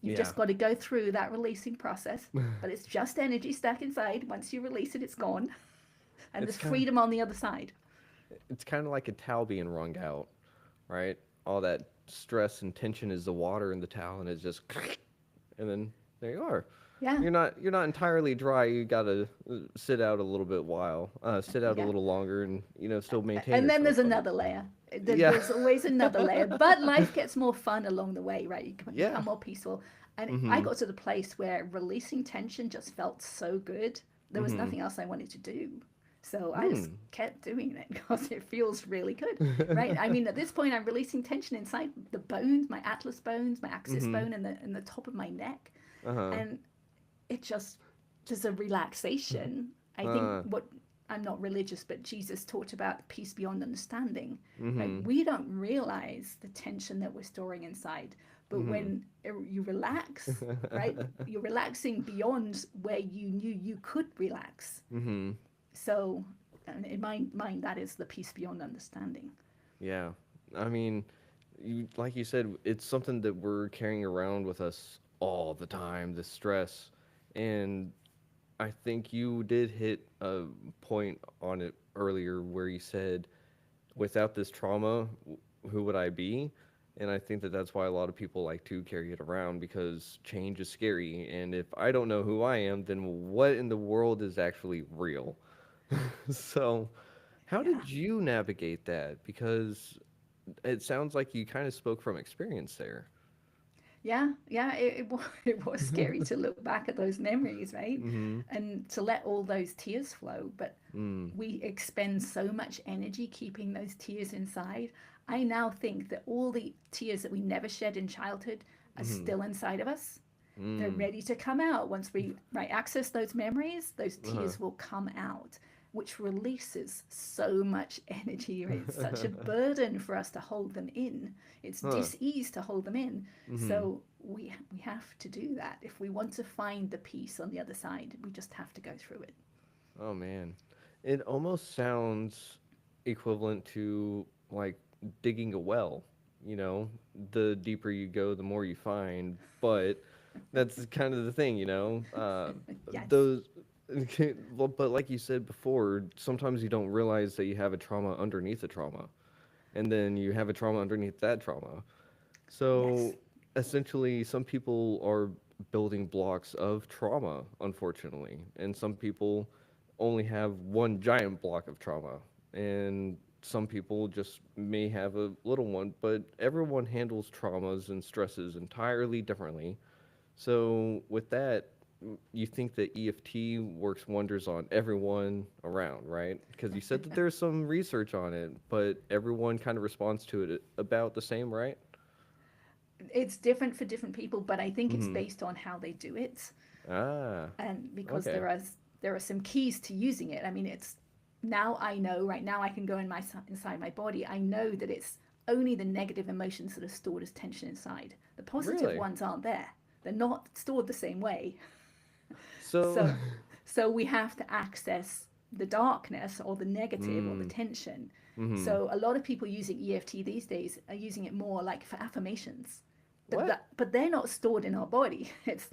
Speaker 2: You've
Speaker 1: Yeah.
Speaker 2: just got to go through that releasing process, but it's just energy stuck inside. Once you release it, it's gone, and
Speaker 1: It's
Speaker 2: there's
Speaker 1: kind
Speaker 2: freedom on the other side.
Speaker 1: it's kind of like a towel being wrung out, right? All that stress and tension is the water in the towel, and it's just, and then there you are.
Speaker 2: Yeah,
Speaker 1: You're not entirely dry. You gotta sit out a little bit sit out a
Speaker 2: yeah.
Speaker 1: little longer, and still maintain
Speaker 2: And then
Speaker 1: yourself.
Speaker 2: there's
Speaker 1: But
Speaker 2: another layer.
Speaker 1: yeah,
Speaker 2: There's always another layer, but life gets more fun along the way, right? You
Speaker 1: yeah.
Speaker 2: become more peaceful. And I
Speaker 1: Mm-hmm.
Speaker 2: got to the place where releasing tension just felt so good. There was
Speaker 1: Mm-hmm.
Speaker 2: nothing else I wanted to do. So I just
Speaker 1: Hmm.
Speaker 2: kept doing it because it feels really good, right? I mean, at this point, I'm releasing tension inside the bones, my atlas bones, my axis
Speaker 1: Mm-hmm.
Speaker 2: bone, and the top of my neck,
Speaker 1: Uh-huh.
Speaker 2: and it just a relaxation. I think
Speaker 1: Uh.
Speaker 2: what I'm not religious, but Jesus talked about peace beyond understanding. Right?
Speaker 1: Mm-hmm.
Speaker 2: We don't realize the tension that we're storing inside, but
Speaker 1: Mm-hmm.
Speaker 2: when you relax, right, you're relaxing beyond where you knew you could relax.
Speaker 1: Mm-hmm.
Speaker 2: So, in my mind, that is the peace beyond understanding.
Speaker 1: Yeah. I mean, like you said, it's something that we're carrying around with us all the time, the stress. And I think you did hit a point on it earlier where you said, without this trauma, who would I be? And I think that that's why a lot of people like to carry it around because change is scary. And if I don't know who I am, then what in the world is actually real? So, how
Speaker 2: Yeah.
Speaker 1: did you navigate that? Because it sounds like you kind of spoke from experience there.
Speaker 2: Yeah, yeah, it was scary to look back at those memories, right?
Speaker 1: Mm-hmm.
Speaker 2: And to let all those tears flow. But
Speaker 1: Mm.
Speaker 2: we expend so much energy keeping those tears inside. I now think that all the tears that we never shed in childhood are
Speaker 1: Mm-hmm.
Speaker 2: still inside of us. They're
Speaker 1: Mm.
Speaker 2: ready to come out. Once we access those memories, those
Speaker 1: Uh-huh.
Speaker 2: tears will come out, which releases so much energy. It's such a burden for us to hold them in. It's
Speaker 1: Huh.
Speaker 2: dis-ease to hold them in.
Speaker 1: Mm-hmm.
Speaker 2: So we have to do that. If we want to find the peace on the other side, we just have to go through it.
Speaker 1: Oh man. It almost sounds equivalent to like digging a well, you know? The deeper you go, the more you find, but that's kind of the thing, you know?
Speaker 2: Yes.
Speaker 1: Those well, but like you said before, sometimes you don't realize that you have a trauma underneath a trauma, and then you have a trauma underneath that trauma.
Speaker 2: Yes.
Speaker 1: So essentially, some people are building blocks of trauma, unfortunately, and some people only have one giant block of trauma, and some people just may have a little one, but everyone handles traumas and stresses entirely differently. So, with that, you think that EFT works wonders on everyone around, right? Because you said that there's some research on it, but everyone kind of responds to it about the same, right?
Speaker 2: It's different for different people, but I think it's
Speaker 1: Mm-hmm.
Speaker 2: based on how they do it.
Speaker 1: Ah,
Speaker 2: And because
Speaker 1: okay.
Speaker 2: there are some keys to using it. I mean, it's now I know right now I can go in my inside my body. I know that it's only the negative emotions that are stored as tension inside. The positive
Speaker 1: Really?
Speaker 2: ones aren't there. They're not stored the same way.
Speaker 1: So,
Speaker 2: So we have to access the darkness or the negative or the
Speaker 1: mm,
Speaker 2: tension.
Speaker 1: mm-hmm.
Speaker 2: So a lot of people using EFT these days are using it more like for affirmations.
Speaker 1: What?
Speaker 2: But they're not stored in our body. It's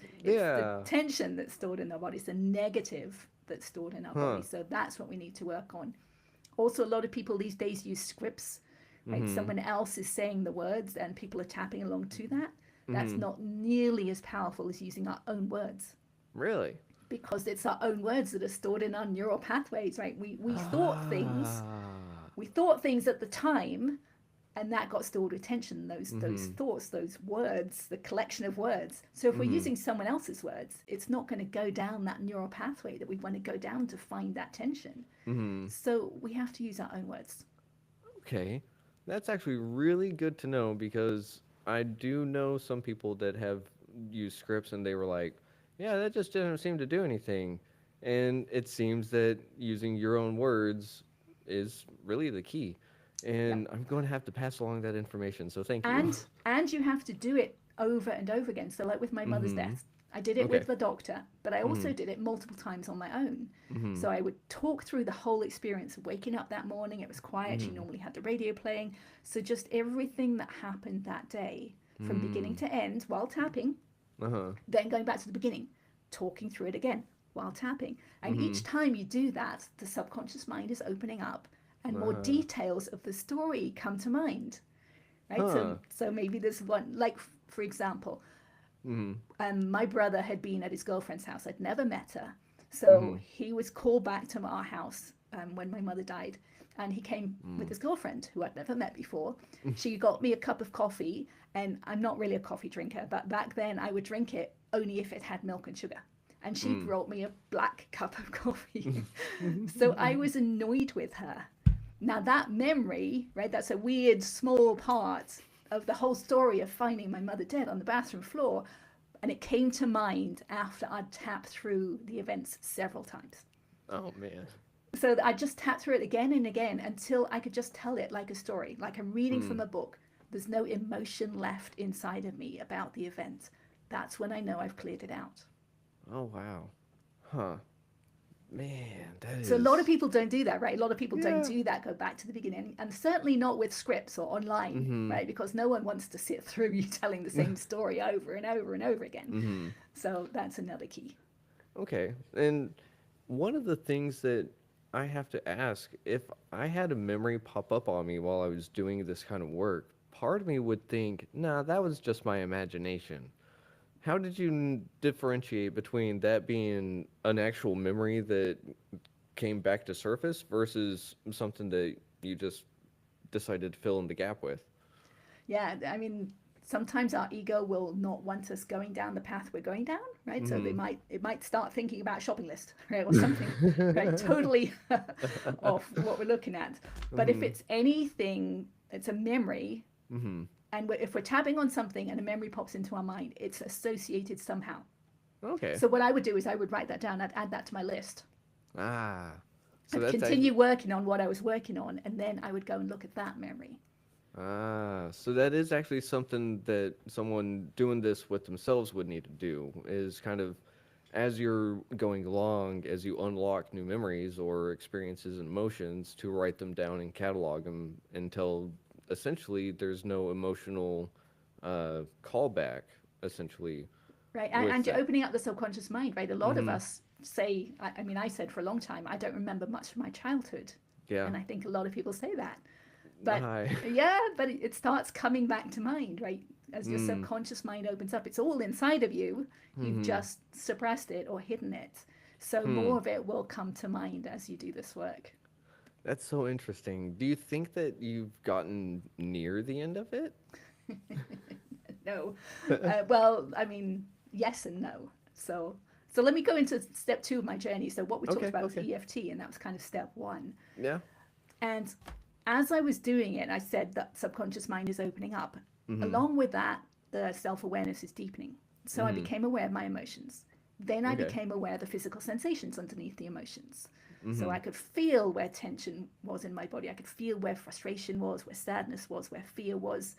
Speaker 2: the
Speaker 1: Yeah.
Speaker 2: tension that's stored in our body. It's the negative that's stored in our body.
Speaker 1: Huh.
Speaker 2: So that's what we need to work on. Also, a lot of people these days use scripts, right?
Speaker 1: Mm-hmm.
Speaker 2: Someone else is saying the words and people are tapping along to that. That's
Speaker 1: Mm-hmm.
Speaker 2: not nearly as powerful as using our own words,
Speaker 1: Really?
Speaker 2: because it's our own words that are stored in our neural pathways, right?
Speaker 1: Ah.
Speaker 2: We thought things at the time, and that got stored with tension. Those
Speaker 1: Mm-hmm.
Speaker 2: thoughts, those words, the collection of words. So if we're
Speaker 1: Mm-hmm.
Speaker 2: using someone else's words, it's not going to go down that neural pathway that we want to go down to find that tension.
Speaker 1: Mm-hmm.
Speaker 2: So we have to use our own words.
Speaker 1: Okay. That's actually really good to know because I do know some people that have used scripts and they were like, yeah, that just didn't seem to do anything. And it seems that using your own words is really the key.
Speaker 2: Yep.
Speaker 1: And I'm going to have to pass along that information, so thank you.
Speaker 2: And you have to do it over and over again. So like with my mother's
Speaker 1: Mm-hmm.
Speaker 2: death, I did it
Speaker 1: Okay.
Speaker 2: with the doctor, but I
Speaker 1: Mm-hmm.
Speaker 2: also did it multiple times on my own.
Speaker 1: Mm-hmm.
Speaker 2: So I would talk through the whole experience of waking up that morning. It was quiet. She
Speaker 1: Mm-hmm.
Speaker 2: normally had the radio playing. So just everything that happened that day from beginning
Speaker 1: Mm.
Speaker 2: to end while tapping,
Speaker 1: Uh-huh.
Speaker 2: then going back to the beginning, talking through it again while tapping. And
Speaker 1: Mm-hmm.
Speaker 2: each time you do that, the subconscious mind is opening up and more
Speaker 1: Uh-huh.
Speaker 2: details of the story come to mind, right? So
Speaker 1: Huh.
Speaker 2: maybe there's one, like for example,
Speaker 1: Mm-hmm.
Speaker 2: my brother had been at his girlfriend's house. I'd never met her.
Speaker 1: Mm-hmm.
Speaker 2: So he was called back to our house when my mother died. And he came with
Speaker 1: Mm.
Speaker 2: his girlfriend, who I'd never met before. She got me a cup of coffee, and I'm not really a coffee drinker, but back then I would drink it only if it had milk and sugar. And she
Speaker 1: Mm.
Speaker 2: brought me a black cup of coffee. So I was annoyed with her. Now, that memory, right, that's a weird small part of the whole story of finding my mother dead on the bathroom floor. And it came to mind after I'd tapped through the events several times.
Speaker 1: Oh man.
Speaker 2: So I just tapped through it again and again until I could just tell it like a story, like I'm reading
Speaker 1: Mm.
Speaker 2: from a book. There's no emotion left inside of me about the event. That's when I know I've cleared it out.
Speaker 1: Oh wow. Huh. Man, that
Speaker 2: So a lot of
Speaker 1: is.
Speaker 2: people don't do that, right? A lot of people don't
Speaker 1: Yeah.
Speaker 2: do that, go back to the beginning, and certainly not with scripts or online,
Speaker 1: Mm-hmm.
Speaker 2: right? Because no one wants to sit through you telling the same story over and over and over again.
Speaker 1: Mm-hmm.
Speaker 2: So that's another key.
Speaker 1: Okay. And one of the things that I have to ask, if I had a memory pop up on me while I was doing this kind of work, part of me would think, nah, that was just my imagination. How did you differentiate between that being an actual memory that came back to surface versus something that you just decided to fill in the gap with?
Speaker 2: Yeah, I mean, sometimes our ego will not want us going down the path we're going down, right? So
Speaker 1: Mm-hmm.
Speaker 2: it might start thinking about shopping list, right, or something, right, totally off what we're looking at. But if
Speaker 1: Mm-hmm.
Speaker 2: it's anything, it's a memory,
Speaker 1: Mm-hmm.
Speaker 2: and if we're tapping on something and a memory pops into our mind, it's associated somehow.
Speaker 1: Okay.
Speaker 2: So what I would do is I would write that down. I'd add that to my list.
Speaker 1: Ah. So
Speaker 2: I'd
Speaker 1: that's
Speaker 2: continue
Speaker 1: actually
Speaker 2: working on what I was working on, and then I would go and look at that memory.
Speaker 1: so that is actually something that someone doing this with themselves would need to do is kind of as you're going along, as you unlock new memories or experiences and emotions, to write them down and catalog them until essentially there's no emotional callback, essentially,
Speaker 2: Right,
Speaker 1: with
Speaker 2: and you're
Speaker 1: that.
Speaker 2: opening up the subconscious mind, right? A lot of
Speaker 1: Mm-hmm.
Speaker 2: us say, I mean, I said for a long time, I don't remember much of my childhood,
Speaker 1: Yeah.
Speaker 2: and I think a lot of people say that. But
Speaker 1: Hi.
Speaker 2: yeah, but it starts coming back to mind, right? As your
Speaker 1: Mm.
Speaker 2: subconscious mind opens up, it's all inside of you. You've
Speaker 1: Mm-hmm.
Speaker 2: just suppressed it or hidden it. So
Speaker 1: Hmm.
Speaker 2: more of it will come to mind as you do this work.
Speaker 1: That's so interesting. Do you think that you've gotten near the end of it?
Speaker 2: No. Well, I mean, yes and no. So let me go into step two of my journey. So what we talked
Speaker 1: Okay,
Speaker 2: about was
Speaker 1: okay.
Speaker 2: EFT, and that was kind of step one.
Speaker 1: Yeah.
Speaker 2: And as I was doing it, I said that subconscious mind is opening up.
Speaker 1: Mm-hmm.
Speaker 2: Along with that, the self awareness is deepening. So I
Speaker 1: Mm-hmm.
Speaker 2: became aware of my emotions. Then I
Speaker 1: Okay.
Speaker 2: became aware of the physical sensations underneath the emotions. So
Speaker 1: Mm-hmm.
Speaker 2: I could feel where tension was in my body. I could feel where frustration was, where sadness was, where fear was.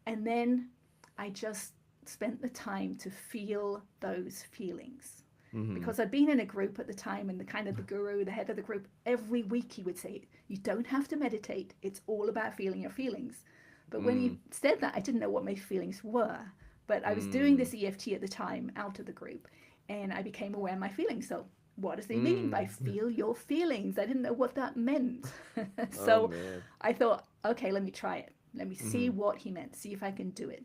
Speaker 2: And then I just spent the time to feel those feelings.
Speaker 1: Mm-hmm.
Speaker 2: Because I'd been in a group at the time, and the kind of the guru, the head of the group, every week he would say, you don't have to meditate. It's all about feeling your feelings. But when
Speaker 1: Mm.
Speaker 2: he said that, I didn't know what my feelings were. But I was doing
Speaker 1: Mm.
Speaker 2: this EFT at the time out of the group, and I became aware of my feelings. So what does he mean by
Speaker 1: Mm.
Speaker 2: feel your feelings? I didn't know what that meant.
Speaker 1: Oh
Speaker 2: So
Speaker 1: man.
Speaker 2: I thought, okay, let me try it. Let me see
Speaker 1: Mm-hmm.
Speaker 2: what he meant, see if I can do it.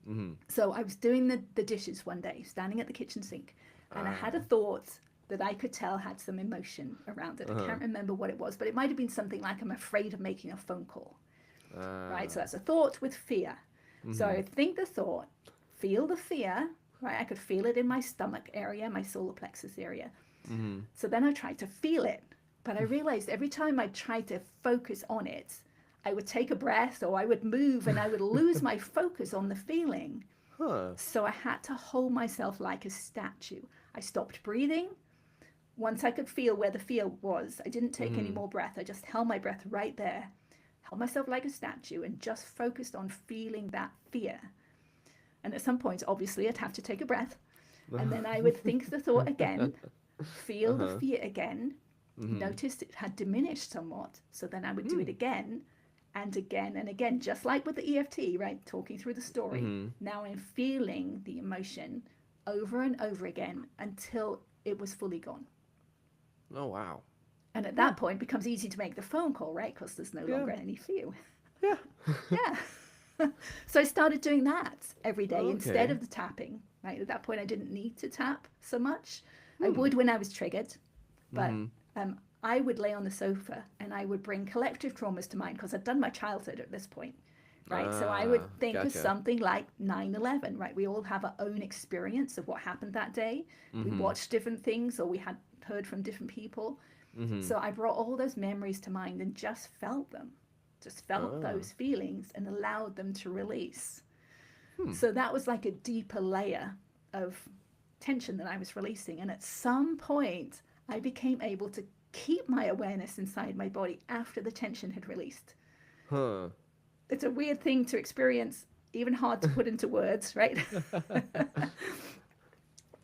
Speaker 1: Mm-hmm.
Speaker 2: So I was doing the dishes one day, standing at the kitchen sink, and I had a
Speaker 1: Ah.
Speaker 2: thought that I could tell had some emotion around it. I
Speaker 1: Uh-huh.
Speaker 2: can't remember what it was, but it might have been something like I'm afraid of making a phone call, right? So
Speaker 1: Ah.
Speaker 2: that's a thought with fear. So
Speaker 1: Mm-hmm.
Speaker 2: I think the thought, feel the fear, right? I could feel it in my stomach area, my solar plexus area.
Speaker 1: Mm-hmm.
Speaker 2: So then I tried to feel it, but I realized every time I tried to focus on it, I would take a breath or I would move and I would lose my focus on the feeling.
Speaker 1: Huh.
Speaker 2: So I had to hold myself like a statue. I stopped breathing. Once I could feel where the fear was, I didn't take any
Speaker 1: Mm-hmm.
Speaker 2: more breath. I just held my breath right there, held myself like a statue, and just focused on feeling that fear. And at some point, obviously, I'd have to take a breath. And then I would think the thought again, feel the
Speaker 1: Uh-huh.
Speaker 2: fear again,
Speaker 1: Mm-hmm.
Speaker 2: noticed it had diminished somewhat. So then I would do
Speaker 1: Hmm.
Speaker 2: it again and again and again, just like with the EFT, right? Talking through the story.
Speaker 1: Mm-hmm.
Speaker 2: Now I'm feeling the emotion over and over again until it was fully gone.
Speaker 1: Oh wow.
Speaker 2: And at
Speaker 1: Huh.
Speaker 2: that point, it becomes easy to make the phone call, right? Because there's no
Speaker 1: Yeah.
Speaker 2: longer any fear.
Speaker 1: Yeah.
Speaker 2: Yeah. So I started doing that every day instead
Speaker 1: Okay.
Speaker 2: of the tapping, right? At that point, I didn't need to tap so much. I
Speaker 1: Hmm.
Speaker 2: would when I was triggered, but
Speaker 1: Mm-hmm.
Speaker 2: I would lay on the sofa and I would bring collective traumas to mind because I'd done my childhood at this point, right? So I would
Speaker 1: Ah.
Speaker 2: think of
Speaker 1: Gotcha.
Speaker 2: something like 9/11, right? We all have our own experience of what happened that day. We
Speaker 1: Mm-hmm.
Speaker 2: watched different things or we had heard from different people.
Speaker 1: Mm-hmm.
Speaker 2: So I brought all those memories to mind and just felt them, just felt
Speaker 1: Ah.
Speaker 2: those feelings and allowed them to release.
Speaker 1: Hmm.
Speaker 2: So that was like a deeper layer of tension that I was releasing. And at some point, I became able to keep my awareness inside my body after the tension had released.
Speaker 1: Huh.
Speaker 2: It's a weird thing to experience, even hard to put into words, right?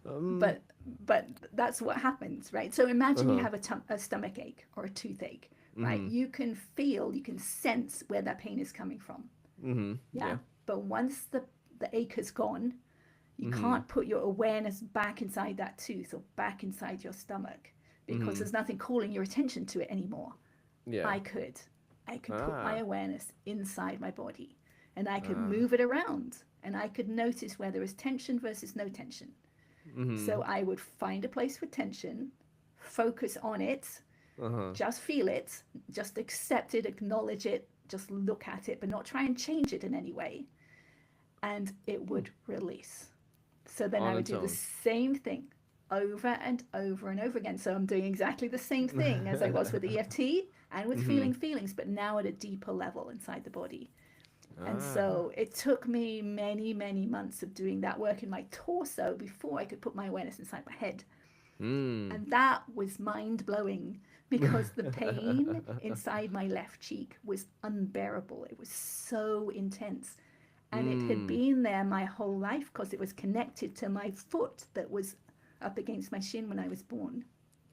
Speaker 1: um.
Speaker 2: but but that's what happens, right? So imagine you
Speaker 1: Uh-huh.
Speaker 2: have a stomach ache or a toothache, right?
Speaker 1: Mm-hmm.
Speaker 2: You can feel, you can sense where that pain is coming from.
Speaker 1: Mm-hmm.
Speaker 2: Yeah.
Speaker 1: Yeah.
Speaker 2: But once the ache has gone, you
Speaker 1: Mm-hmm.
Speaker 2: can't put your awareness back inside that tooth or back inside your stomach because
Speaker 1: Mm-hmm.
Speaker 2: there's nothing calling your attention to it anymore.
Speaker 1: Yeah.
Speaker 2: I could. I could put my
Speaker 1: Ah.
Speaker 2: awareness inside my body and I could
Speaker 1: Ah.
Speaker 2: move it around and I could notice where there was tension versus no tension.
Speaker 1: Mm-hmm.
Speaker 2: So I would find a place with tension, focus on it,
Speaker 1: Uh-huh.
Speaker 2: just feel it, just accept it, acknowledge it, just look at it, but not try and change it in any way. and it
Speaker 1: Hmm.
Speaker 2: would release. So then I
Speaker 1: On
Speaker 2: would
Speaker 1: its
Speaker 2: do the
Speaker 1: own.
Speaker 2: same thing over and over and over again. So I'm doing exactly the same thing as I was with EFT and with
Speaker 1: Mm-hmm.
Speaker 2: feeling feelings, but now at a deeper level inside the body. And
Speaker 1: Ah.
Speaker 2: so it took me many, many months of doing that work in my torso before I could put my awareness inside my head.
Speaker 1: Hmm.
Speaker 2: And that was mind blowing because the pain inside my left cheek was unbearable. It was so intense. And it had
Speaker 1: Hmm.
Speaker 2: been there my whole life because it was connected to my foot that was up against my shin when I was born,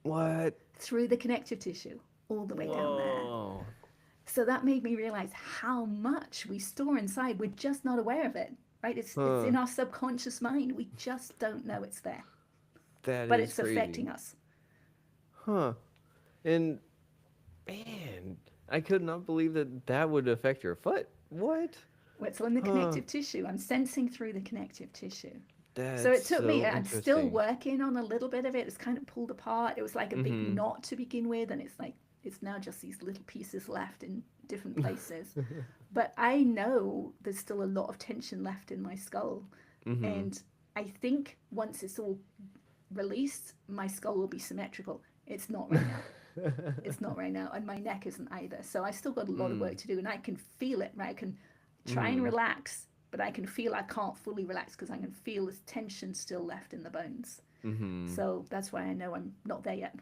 Speaker 1: What?
Speaker 2: through the connective tissue, all the way down there.
Speaker 1: Whoa.
Speaker 2: So that made me realize how much we store inside. We're just not aware of it, right? It's
Speaker 1: Huh.
Speaker 2: in our subconscious mind. We just don't know it's there,
Speaker 1: That
Speaker 2: but
Speaker 1: is
Speaker 2: it's
Speaker 1: crazy.
Speaker 2: affecting us.
Speaker 1: Huh. And man, I could not believe that that would affect your foot. What?
Speaker 2: Well, it's in the
Speaker 1: Huh.
Speaker 2: connective tissue. I'm sensing through the connective tissue. So
Speaker 1: That's
Speaker 2: it took me,
Speaker 1: so
Speaker 2: I'm still
Speaker 1: interesting.
Speaker 2: working on a little bit of it. It's kind of pulled apart. It was like a big
Speaker 1: Mm-hmm.
Speaker 2: knot to begin with, and it's like, it's now just these little pieces left in different places. But I know there's still a lot of tension left in my skull.
Speaker 1: Mm-hmm.
Speaker 2: And I think once it's all released, my skull will be symmetrical. It's not right now. It's not right now. And my neck isn't either. So I still got a lot of
Speaker 1: Mm.
Speaker 2: work to do. And I can feel it, right? I can try and
Speaker 1: Mm-hmm.
Speaker 2: relax, but I can feel I can't fully relax because I can feel this tension still left in the bones.
Speaker 1: Mm-hmm.
Speaker 2: So that's why I know I'm not there yet.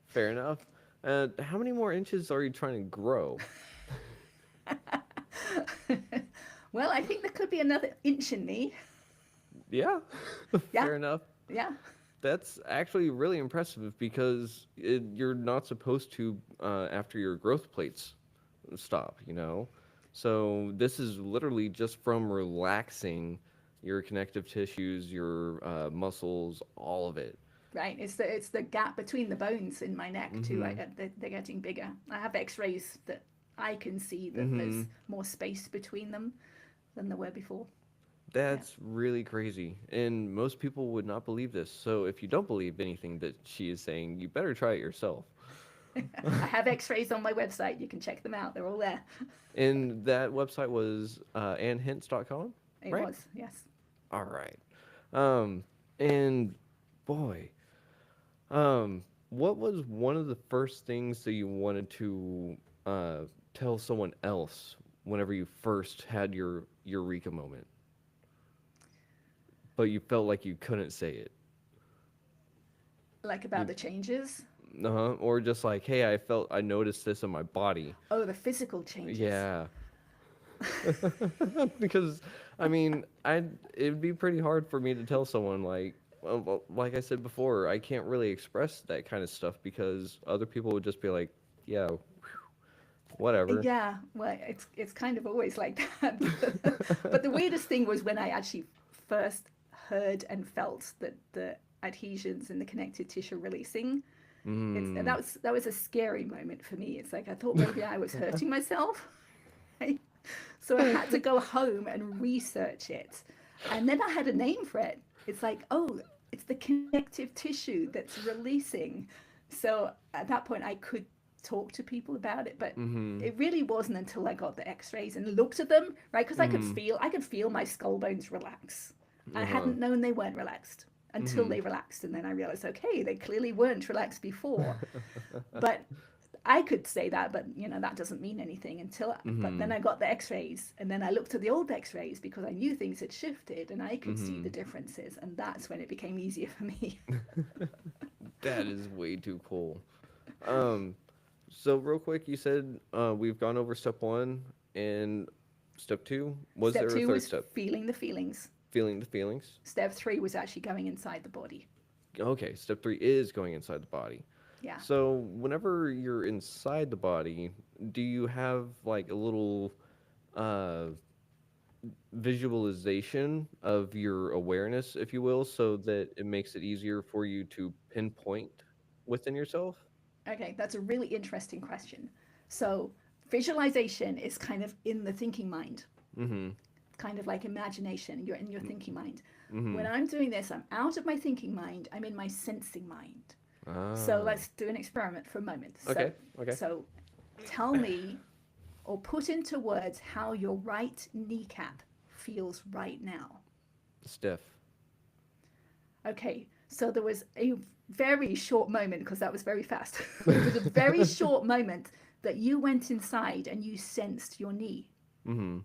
Speaker 1: Fair enough. How many more inches are you trying to grow?
Speaker 2: Well, I think there could be another inch in me.
Speaker 1: Yeah.
Speaker 2: Yeah,
Speaker 1: Fair enough.
Speaker 2: yeah.
Speaker 1: That's actually really impressive because you're not supposed to after your growth plates stop, you know? So this is literally just from relaxing your connective tissues, your muscles, all of it.
Speaker 2: Right. It's the gap between the bones in my neck too.
Speaker 1: Mm-hmm.
Speaker 2: They're getting bigger. I have X-rays that I can see that
Speaker 1: Mm-hmm.
Speaker 2: there's more space between them than there were before. Yeah.
Speaker 1: That's really crazy. And most people would not believe this. So if you don't believe anything that she is saying, you better try it yourself.
Speaker 2: I have X-rays on my website. You can check them out. They're all there.
Speaker 1: And that website was annhince.com,
Speaker 2: It
Speaker 1: right?
Speaker 2: was, yes.
Speaker 1: All right. Um, and boy, what was one of the first things that you wanted to uh, tell someone else whenever you first had your eureka moment, but you felt like you couldn't say it?
Speaker 2: Like about
Speaker 1: You,
Speaker 2: the changes.
Speaker 1: or just like, hey, I noticed this in my body.
Speaker 2: Oh, the physical changes.
Speaker 1: Yeah. Because I mean, it'd be pretty hard for me to tell someone like, well, like I said before, I can't really express that kind of stuff because other people would just be like, yeah, whatever.
Speaker 2: Yeah, well, it's kind of always like that. But the weirdest thing was when I actually first heard and felt that the adhesions in the connective tissue releasing. It's
Speaker 1: Mm.
Speaker 2: that was a scary moment for me. It's like I thought maybe I was hurting myself. Right? So I had to go home and research it. And then I had a name for it. It's like, oh, it's the connective tissue that's releasing. So at that point, I could talk to people about it, but
Speaker 1: Mm-hmm.
Speaker 2: it really wasn't until I got the X-rays and looked at them, right? Because
Speaker 1: Mm-hmm.
Speaker 2: I could feel my skull bones relax. I
Speaker 1: Uh-huh.
Speaker 2: hadn't known they weren't relaxed until
Speaker 1: Mm-hmm.
Speaker 2: they relaxed, and then I realized, okay, they clearly weren't relaxed before. But I could say that, but that doesn't mean anything until. But
Speaker 1: Mm-hmm.
Speaker 2: then I got the X-rays, and then I looked at the old X-rays because I knew things had shifted, and I could see
Speaker 1: Mm-hmm.
Speaker 2: the differences, and that's when it became easier for me.
Speaker 1: That is way too cool. Um, so real quick, you said we've gone over step one and step two. Was
Speaker 2: Step
Speaker 1: there a
Speaker 2: two
Speaker 1: third
Speaker 2: was
Speaker 1: step?
Speaker 2: feeling the feelings.
Speaker 1: Feeling the feelings.
Speaker 2: Step three was actually going inside the body.
Speaker 1: Okay, step three is going inside the body.
Speaker 2: Yeah.
Speaker 1: So whenever you're inside the body, do you have like a little uh, visualization of your awareness, if you will, so that it makes it easier for you to pinpoint within yourself?
Speaker 2: Okay, that's a really interesting question. So visualization is kind of in the thinking mind,
Speaker 1: Mm-hmm.
Speaker 2: kind of like imagination. You're in your thinking mind.
Speaker 1: Mm-hmm.
Speaker 2: When I'm doing this, I'm out of my thinking mind. I'm in my sensing mind. So
Speaker 1: Ah.
Speaker 2: let's do an experiment for a moment. So,
Speaker 1: Okay. Okay.
Speaker 2: so tell me or put into words how your right kneecap feels right now?
Speaker 1: Stiff.
Speaker 2: Okay, so there was a very short moment, because that was very fast. There was a very short moment that you went inside and you sensed your knee.
Speaker 1: Mm-hmm.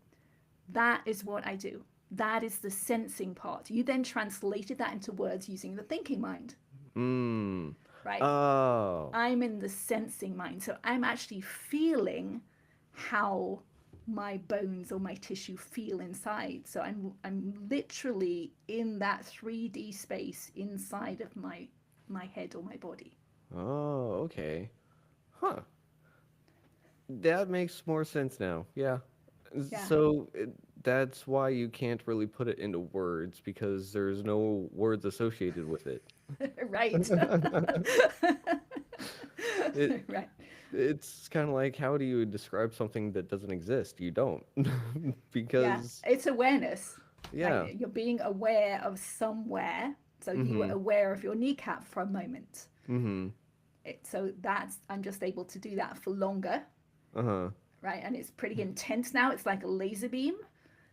Speaker 2: That is what I do. That is the sensing part. You then translated that into words using the thinking mind,
Speaker 1: Mm.
Speaker 2: right?
Speaker 1: Oh.
Speaker 2: I'm in the sensing mind. So I'm actually feeling how my bones or my tissue feel inside. So I'm literally in that 3D space inside of my head or my body.
Speaker 1: Oh, okay. Huh. That makes more sense now. Yeah.
Speaker 2: Yeah.
Speaker 1: So that's why you can't really put it into words because there's no words associated with it.
Speaker 2: Right.
Speaker 1: It
Speaker 2: Right.
Speaker 1: it's kind of like how do you describe something that doesn't exist? You don't.
Speaker 2: Yeah.
Speaker 1: Because
Speaker 2: It's awareness,
Speaker 1: yeah.
Speaker 2: right? You're being aware of somewhere. So you were
Speaker 1: Mhm.
Speaker 2: aware of your kneecap for a moment.
Speaker 1: Mhm.
Speaker 2: So that's, I'm just able to do that for longer,
Speaker 1: Uh-huh.
Speaker 2: right? And it's pretty intense now. It's like a laser beam,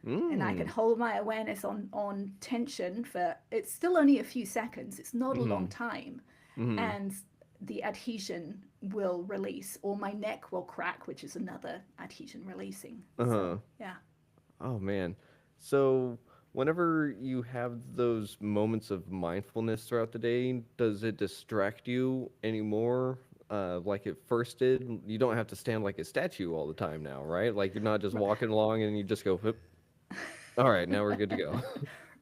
Speaker 2: and I can
Speaker 1: Mm.
Speaker 2: hold my awareness on tension for, it's still only a few seconds. It's not a long
Speaker 1: Mhm.
Speaker 2: time,
Speaker 1: Mhm.
Speaker 2: and the adhesion will release, or my neck will crack, which is another adhesion releasing.
Speaker 1: Uh-huh.
Speaker 2: So yeah.
Speaker 1: Oh man. So whenever you have those moments of mindfulness throughout the day, does it distract you anymore? Like it first did? You don't have to stand like a statue all the time now, right? Like you're not just walking along and you just go, "Whoop. All right, now we're good to go."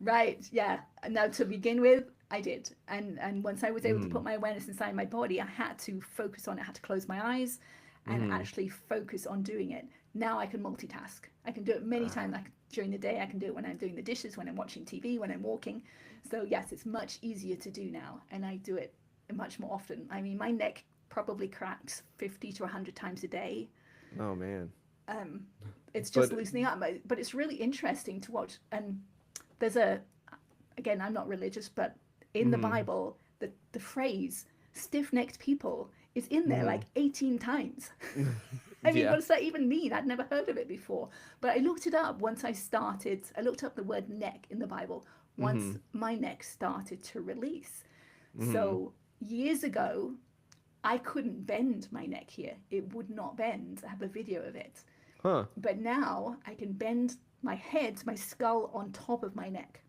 Speaker 2: Right, yeah. Now to begin with, I did. And once I was able to
Speaker 1: Mhm.
Speaker 2: put my awareness inside my body, I had to focus on it. I had to close my eyes and
Speaker 1: Mhm.
Speaker 2: actually focus on doing it. Now I can multitask. I can do it many times, like during the day. I can do it when I'm doing the dishes, when I'm watching TV, when I'm walking. So yes, it's much easier to do now, and I do it much more often. I mean, my neck probably cracks 50 to 100 times a day.
Speaker 1: Oh man.
Speaker 2: Um, it's just
Speaker 1: But
Speaker 2: loosening up, but it's really interesting to watch. And there's a, again, I'm not religious, but in the
Speaker 1: mhm.
Speaker 2: Bible, the phrase stiff necked people is in there like
Speaker 1: Mhm.
Speaker 2: 18 times. I mean,
Speaker 1: Yeah.
Speaker 2: what does that even mean? I'd never heard of it before. But I looked it up once I looked up the word neck in the Bible once
Speaker 1: Mhm.
Speaker 2: my neck started to release.
Speaker 1: Mhm.
Speaker 2: So years ago, I couldn't bend my neck here. It would not bend. I have a video of it.
Speaker 1: Huh.
Speaker 2: But now I can bend my head, my skull on top of my neck,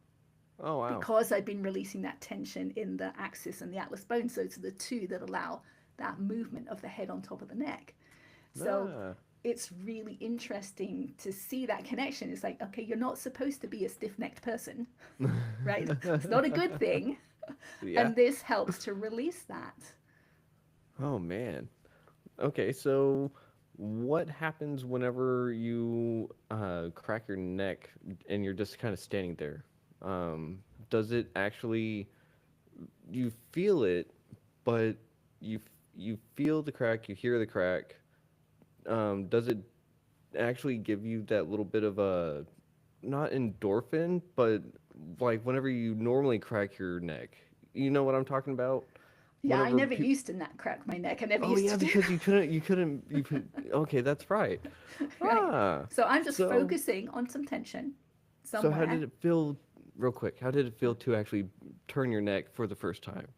Speaker 1: Oh wow.
Speaker 2: because I've been releasing that tension in the axis and the atlas bone. So it's the two that allow that movement of the head on top of the neck. So
Speaker 1: Ah.
Speaker 2: it's really interesting to see that connection. It's like, okay, you're not supposed to be a stiff necked person, right? It's not a good thing.
Speaker 1: Yeah.
Speaker 2: And this helps to release that.
Speaker 1: Oh man. Okay, so what happens whenever you crack your neck and you're just kind of standing there? Does it actually you feel it, but you feel the crack, you hear the crack. Does it actually give you that little bit of a not endorphin, but like whenever you normally crack your neck, you know what I'm talking about?
Speaker 2: Yeah, I
Speaker 1: Whenever
Speaker 2: never
Speaker 1: people
Speaker 2: used to crack my neck. I never
Speaker 1: Oh
Speaker 2: used
Speaker 1: yeah,
Speaker 2: to do
Speaker 1: because you could okay, that's right.
Speaker 2: right.
Speaker 1: Ah.
Speaker 2: So I'm just
Speaker 1: So
Speaker 2: focusing on some tension
Speaker 1: so how
Speaker 2: somewhere.
Speaker 1: did it feel real quick? How did it feel to actually turn your neck for the first time?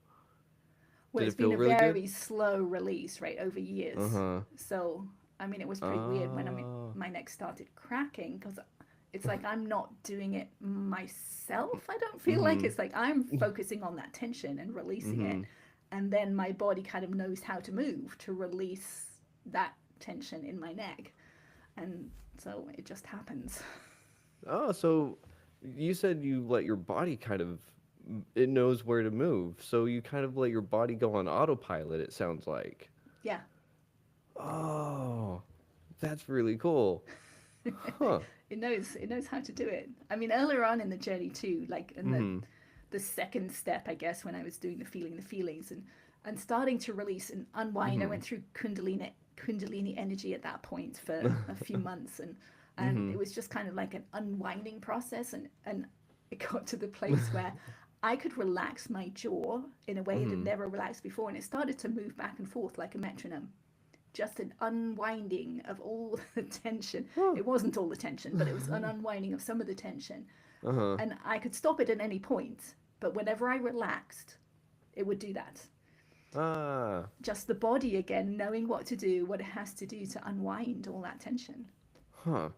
Speaker 2: Well,
Speaker 1: Did
Speaker 2: it's
Speaker 1: it
Speaker 2: been
Speaker 1: feel
Speaker 2: a
Speaker 1: really good?
Speaker 2: very slow release, right, over years.
Speaker 1: Uh-huh.
Speaker 2: So, I mean, it was pretty weird when
Speaker 1: Oh.
Speaker 2: my neck started cracking, because it's like I'm not doing it myself. I don't feel like
Speaker 1: Mhm.
Speaker 2: it's like I'm focusing on that tension and releasing it.
Speaker 1: Mhm.
Speaker 2: And then my body kind of knows how to move to release that tension in my neck. And so it just happens.
Speaker 1: Oh, so you said you let your body kind of it knows where to move. So you kind of let your body go on autopilot, it sounds like.
Speaker 2: Yeah.
Speaker 1: Oh, that's really cool. Huh.
Speaker 2: It knows how to do it. I mean, earlier on in the journey too, like in
Speaker 1: Mhm.
Speaker 2: the second step, I guess, when I was doing the feelings and starting to release and unwind. I
Speaker 1: Mhm.
Speaker 2: went through Kundalini energy at that point for a few months, and it
Speaker 1: Mhm.
Speaker 2: was just kind of like an unwinding process, and it got to the place where I could relax my jaw in a way it had
Speaker 1: Mhm.
Speaker 2: never relaxed before, and it started to move back and forth like a metronome. just an unwinding of all the tension.
Speaker 1: Huh.
Speaker 2: It wasn't all the tension, but it was an unwinding of some of the tension.
Speaker 1: Uh-huh.
Speaker 2: And I could stop it at any point, but whenever I relaxed, it would do that.
Speaker 1: Ah.
Speaker 2: Just the body again, knowing what to do, what it has to do to unwind all that tension.
Speaker 1: Huh.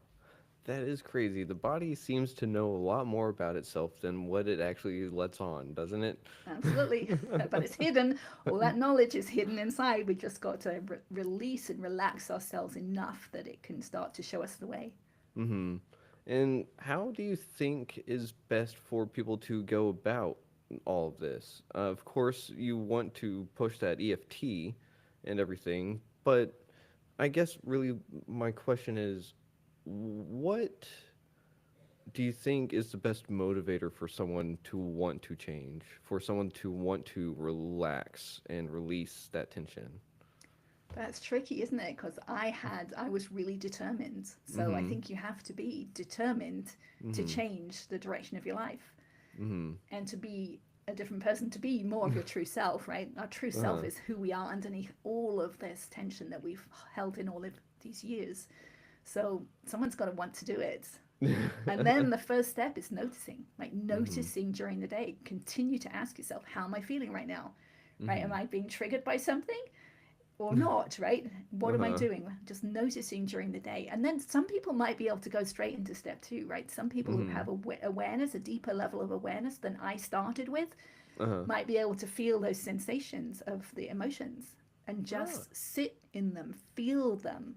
Speaker 1: That is crazy. The body seems to know a lot more about itself than what it actually lets on, doesn't it?
Speaker 2: Absolutely. But it's hidden. All that knowledge is hidden inside. We just got to release and relax ourselves enough that it can start to show us the way.
Speaker 1: Mm-hmm. And how do you think is best for people to go about all of this? Of course, you want to push that EFT and everything, but I guess really my question is, what do you think is the best motivator for someone to want to change, for someone to want to relax and release that tension?
Speaker 2: That's tricky, isn't it? Because I was really determined. So I
Speaker 1: Mm-hmm.
Speaker 2: think you have to be determined to
Speaker 1: Mm-hmm.
Speaker 2: change the direction of your life
Speaker 1: Mm-hmm.
Speaker 2: and to be a different person, to be more of your true self, right? Our true self
Speaker 1: Uh-huh.
Speaker 2: is who we are underneath all of this tension that we've held in all of these years. So someone's got to want to do it. And then the first step is noticing, like
Speaker 1: Mm-hmm.
Speaker 2: noticing during the day. Continue to ask yourself, how am I feeling right now? Right? Am
Speaker 1: Mm-hmm.
Speaker 2: I being triggered by something or not? Right? What am I
Speaker 1: Uh-huh.
Speaker 2: doing? Just noticing during the day. And then some people might be able to go straight into step two, right? Some people who
Speaker 1: Mm-hmm.
Speaker 2: have awareness, a deeper level of awareness than I started with,
Speaker 1: Uh-huh.
Speaker 2: might be able to feel those sensations of the emotions and
Speaker 1: Ah.
Speaker 2: just sit in them, feel them,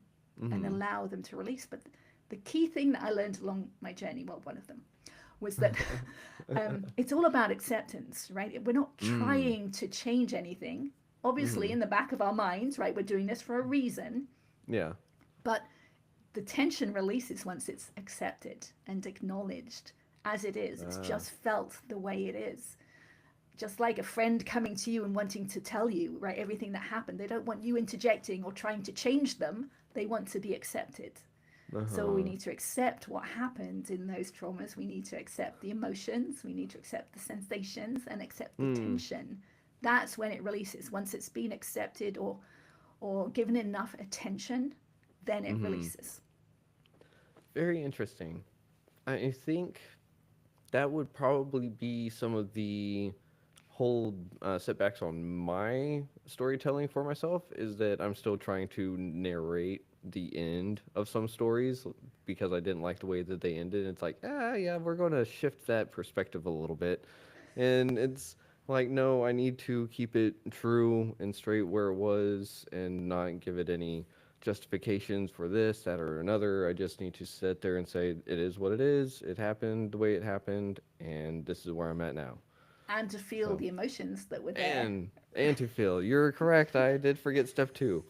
Speaker 2: and
Speaker 1: Mm-hmm.
Speaker 2: allow them to release. But the key thing that I learned along my journey, well, one of them, was that it's all about acceptance, right? We're not
Speaker 1: Mm.
Speaker 2: trying to change anything. Obviously,
Speaker 1: Mm-hmm.
Speaker 2: in the back of our minds, right, we're doing this for a reason,
Speaker 1: Yeah.
Speaker 2: but the tension releases once it's accepted and acknowledged as it is. It's
Speaker 1: Ah.
Speaker 2: just felt the way it is. Just like a friend coming to you and wanting to tell you, right, everything that happened. They don't want you interjecting or trying to change them. They want to be accepted. So we
Speaker 1: Uh-huh.
Speaker 2: need to accept what happened in those traumas. We need to accept the emotions. We need to accept the sensations and accept the
Speaker 1: Hmm.
Speaker 2: tension. That's when it releases. Once it's been accepted or given enough attention, then it
Speaker 1: Mm-hmm.
Speaker 2: releases.
Speaker 1: Very interesting. I think that would probably be some of the whole setbacks on my storytelling for myself is that I'm still trying to narrate the end of some stories because I didn't like the way that they ended. It's like, yeah, we're going to shift that perspective a little bit. And it's like, no, I need to keep it true and straight where it was and not give it any justifications for this, that, or another. I just need to sit there and say, it is what it is. It happened the way it happened, and this is where I'm at now.
Speaker 2: And to feel
Speaker 1: So,
Speaker 2: the emotions that were there,
Speaker 1: and to feel, you're correct. I did forget step two.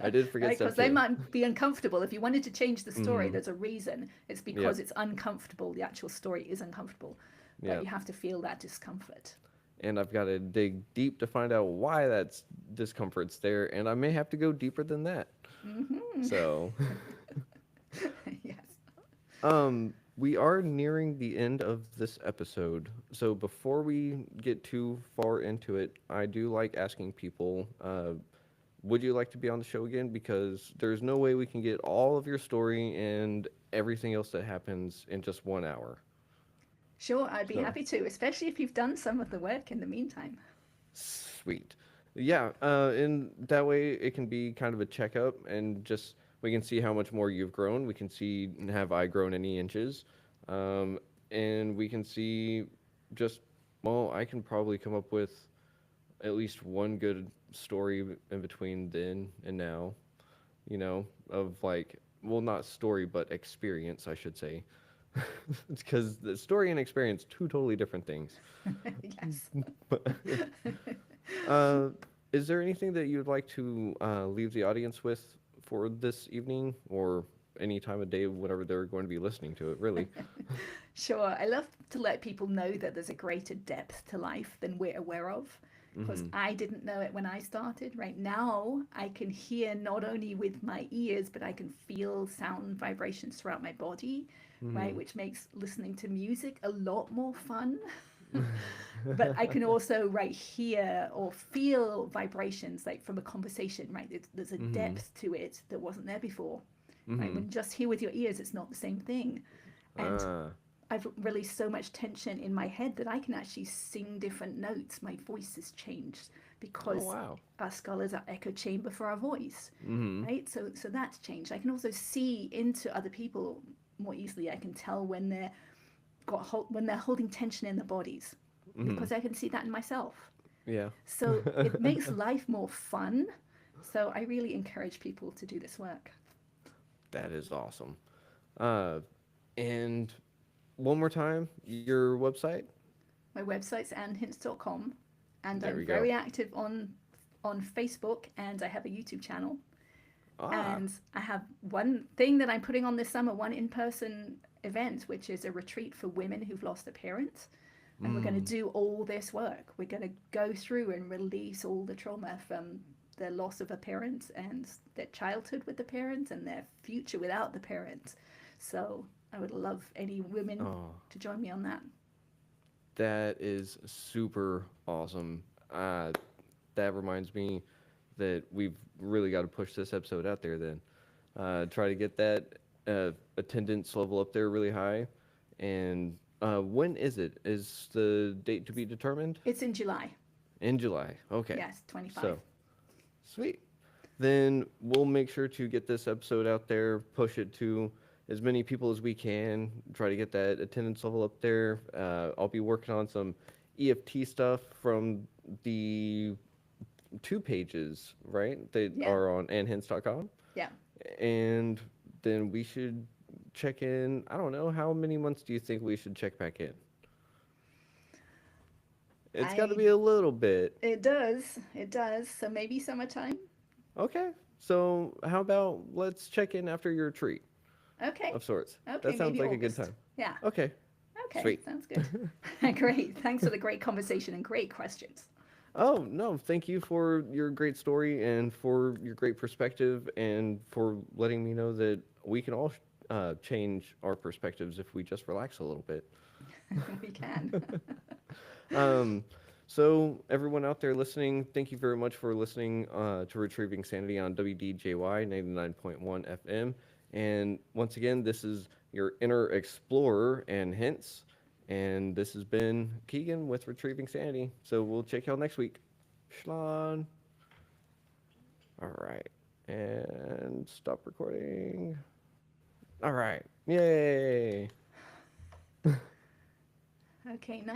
Speaker 1: I did forget
Speaker 2: right?
Speaker 1: step
Speaker 2: Because they
Speaker 1: two.
Speaker 2: might be uncomfortable. If you wanted to change the story,
Speaker 1: Mm-hmm.
Speaker 2: there's a reason. It's because
Speaker 1: Yep.
Speaker 2: it's uncomfortable. The actual story is uncomfortable, but you
Speaker 1: Yep.
Speaker 2: have to feel that discomfort.
Speaker 1: And I've got to dig deep to find out why that's discomfort's there, and I may have to go deeper than that.
Speaker 2: Hmm.
Speaker 1: So,
Speaker 2: Yes.
Speaker 1: we are nearing the end of this episode. So before we get too far into it, I do like asking people, would you like to be on the show again? Because there's no way we can get all of your story and everything else that happens in just 1 hour.
Speaker 2: Sure, I'd be
Speaker 1: So
Speaker 2: happy to, especially if you've done some of the work in the meantime.
Speaker 1: sweet. Yeah, and that way it can be kind of a checkup and just we can see how much more you've grown. We can see have I grown any inches, um, and we can see just well, I can probably come up with at least one good story in between then and now. You know, of like well, not story but experience, I should say, because the story and experience two totally different things.
Speaker 2: Yes.
Speaker 1: Uh, is there anything that you'd like to leave the audience with for this evening or any time of day, whenever they're going to be listening to it, really?
Speaker 2: Sure, I love to let people know that there's a greater depth to life than we're aware of. Because
Speaker 1: Mm-hmm.
Speaker 2: I didn't know it when I started. Right now, I can hear not only with my ears, but I can feel sound vibrations throughout my body,
Speaker 1: Mm-hmm.
Speaker 2: right? Which makes listening to music a lot more fun. But I can also hear or feel vibrations like from a conversation, right? There's a
Speaker 1: Mm-hmm.
Speaker 2: depth to it that wasn't there before, right?
Speaker 1: Mm-hmm.
Speaker 2: When just hear with your ears, it's not the same thing. And
Speaker 1: Ah.
Speaker 2: I've released so much tension in my head that I can actually sing different notes. My voice has changed
Speaker 1: Oh
Speaker 2: because
Speaker 1: wow.
Speaker 2: our skull is our echo chamber for our voice,
Speaker 1: Mm-hmm.
Speaker 2: right? So that's changed. I can also see into other people more easily. I can tell when when they're holding tension in their bodies
Speaker 1: Mm-hmm.
Speaker 2: because I can see that in myself.
Speaker 1: Yeah.
Speaker 2: So it makes life more fun. So I really encourage people to do this work.
Speaker 1: That is awesome. Uh, and one more time, your website.
Speaker 2: My website's annhince.com, and
Speaker 1: There
Speaker 2: I'm
Speaker 1: we go.
Speaker 2: very active on Facebook, and I have a YouTube channel.
Speaker 1: Ah.
Speaker 2: And I have one thing that I'm putting on this summer, one in-person event, which is a retreat for women who've lost a parent. And we're going to
Speaker 1: Mm.
Speaker 2: do all this work. We're going to go through and release all the trauma from the loss of a parent and their childhood with the parent and their future without the parent. So I would love any women
Speaker 1: Oh,
Speaker 2: to join me on that.
Speaker 1: that is super awesome. That reminds me that we've really got to push this episode out there. Then, try to get that attendance level up there really high. And when is it? Is the date to be determined?
Speaker 2: It's in July.
Speaker 1: In July. Okay.
Speaker 2: Yes, 25.
Speaker 1: So sweet. Then we'll make sure to get this episode out there, push it to as many people as we can, try to get that attendance level up there. I'll be working on some EFT stuff from the two pages, right, that
Speaker 2: Yeah,
Speaker 1: are on annhince.com.
Speaker 2: yeah.
Speaker 1: And then we should check in. I don't know. How many months do you think we should check back in? It's got to
Speaker 2: I
Speaker 1: be a little bit.
Speaker 2: It does. It does. So maybe summertime.
Speaker 1: Okay. So, how about let's check in after your retreat
Speaker 2: Okay.
Speaker 1: of sorts?
Speaker 2: Okay,
Speaker 1: That sounds
Speaker 2: maybe
Speaker 1: like a good
Speaker 2: August.
Speaker 1: time.
Speaker 2: Yeah.
Speaker 1: Okay.
Speaker 2: Okay,
Speaker 1: Sweet.
Speaker 2: sounds good. Great. Thanks for the great conversation and great questions.
Speaker 1: Oh, no. Thank you for your great story and for your great perspective and for letting me know that we can all change our perspectives if we just relax a little bit.
Speaker 2: We can.
Speaker 1: Um, so, everyone out there listening, thank you very much for listening to Retrieving Sanity on WDJY 99.1 FM. And once again, this is your inner explorer and Hince. And this has been Keegan with Retrieving Sanity. So, we'll check y'all next week. Shalom. All right. And stop recording. All right. Yay.
Speaker 2: Okay, nice.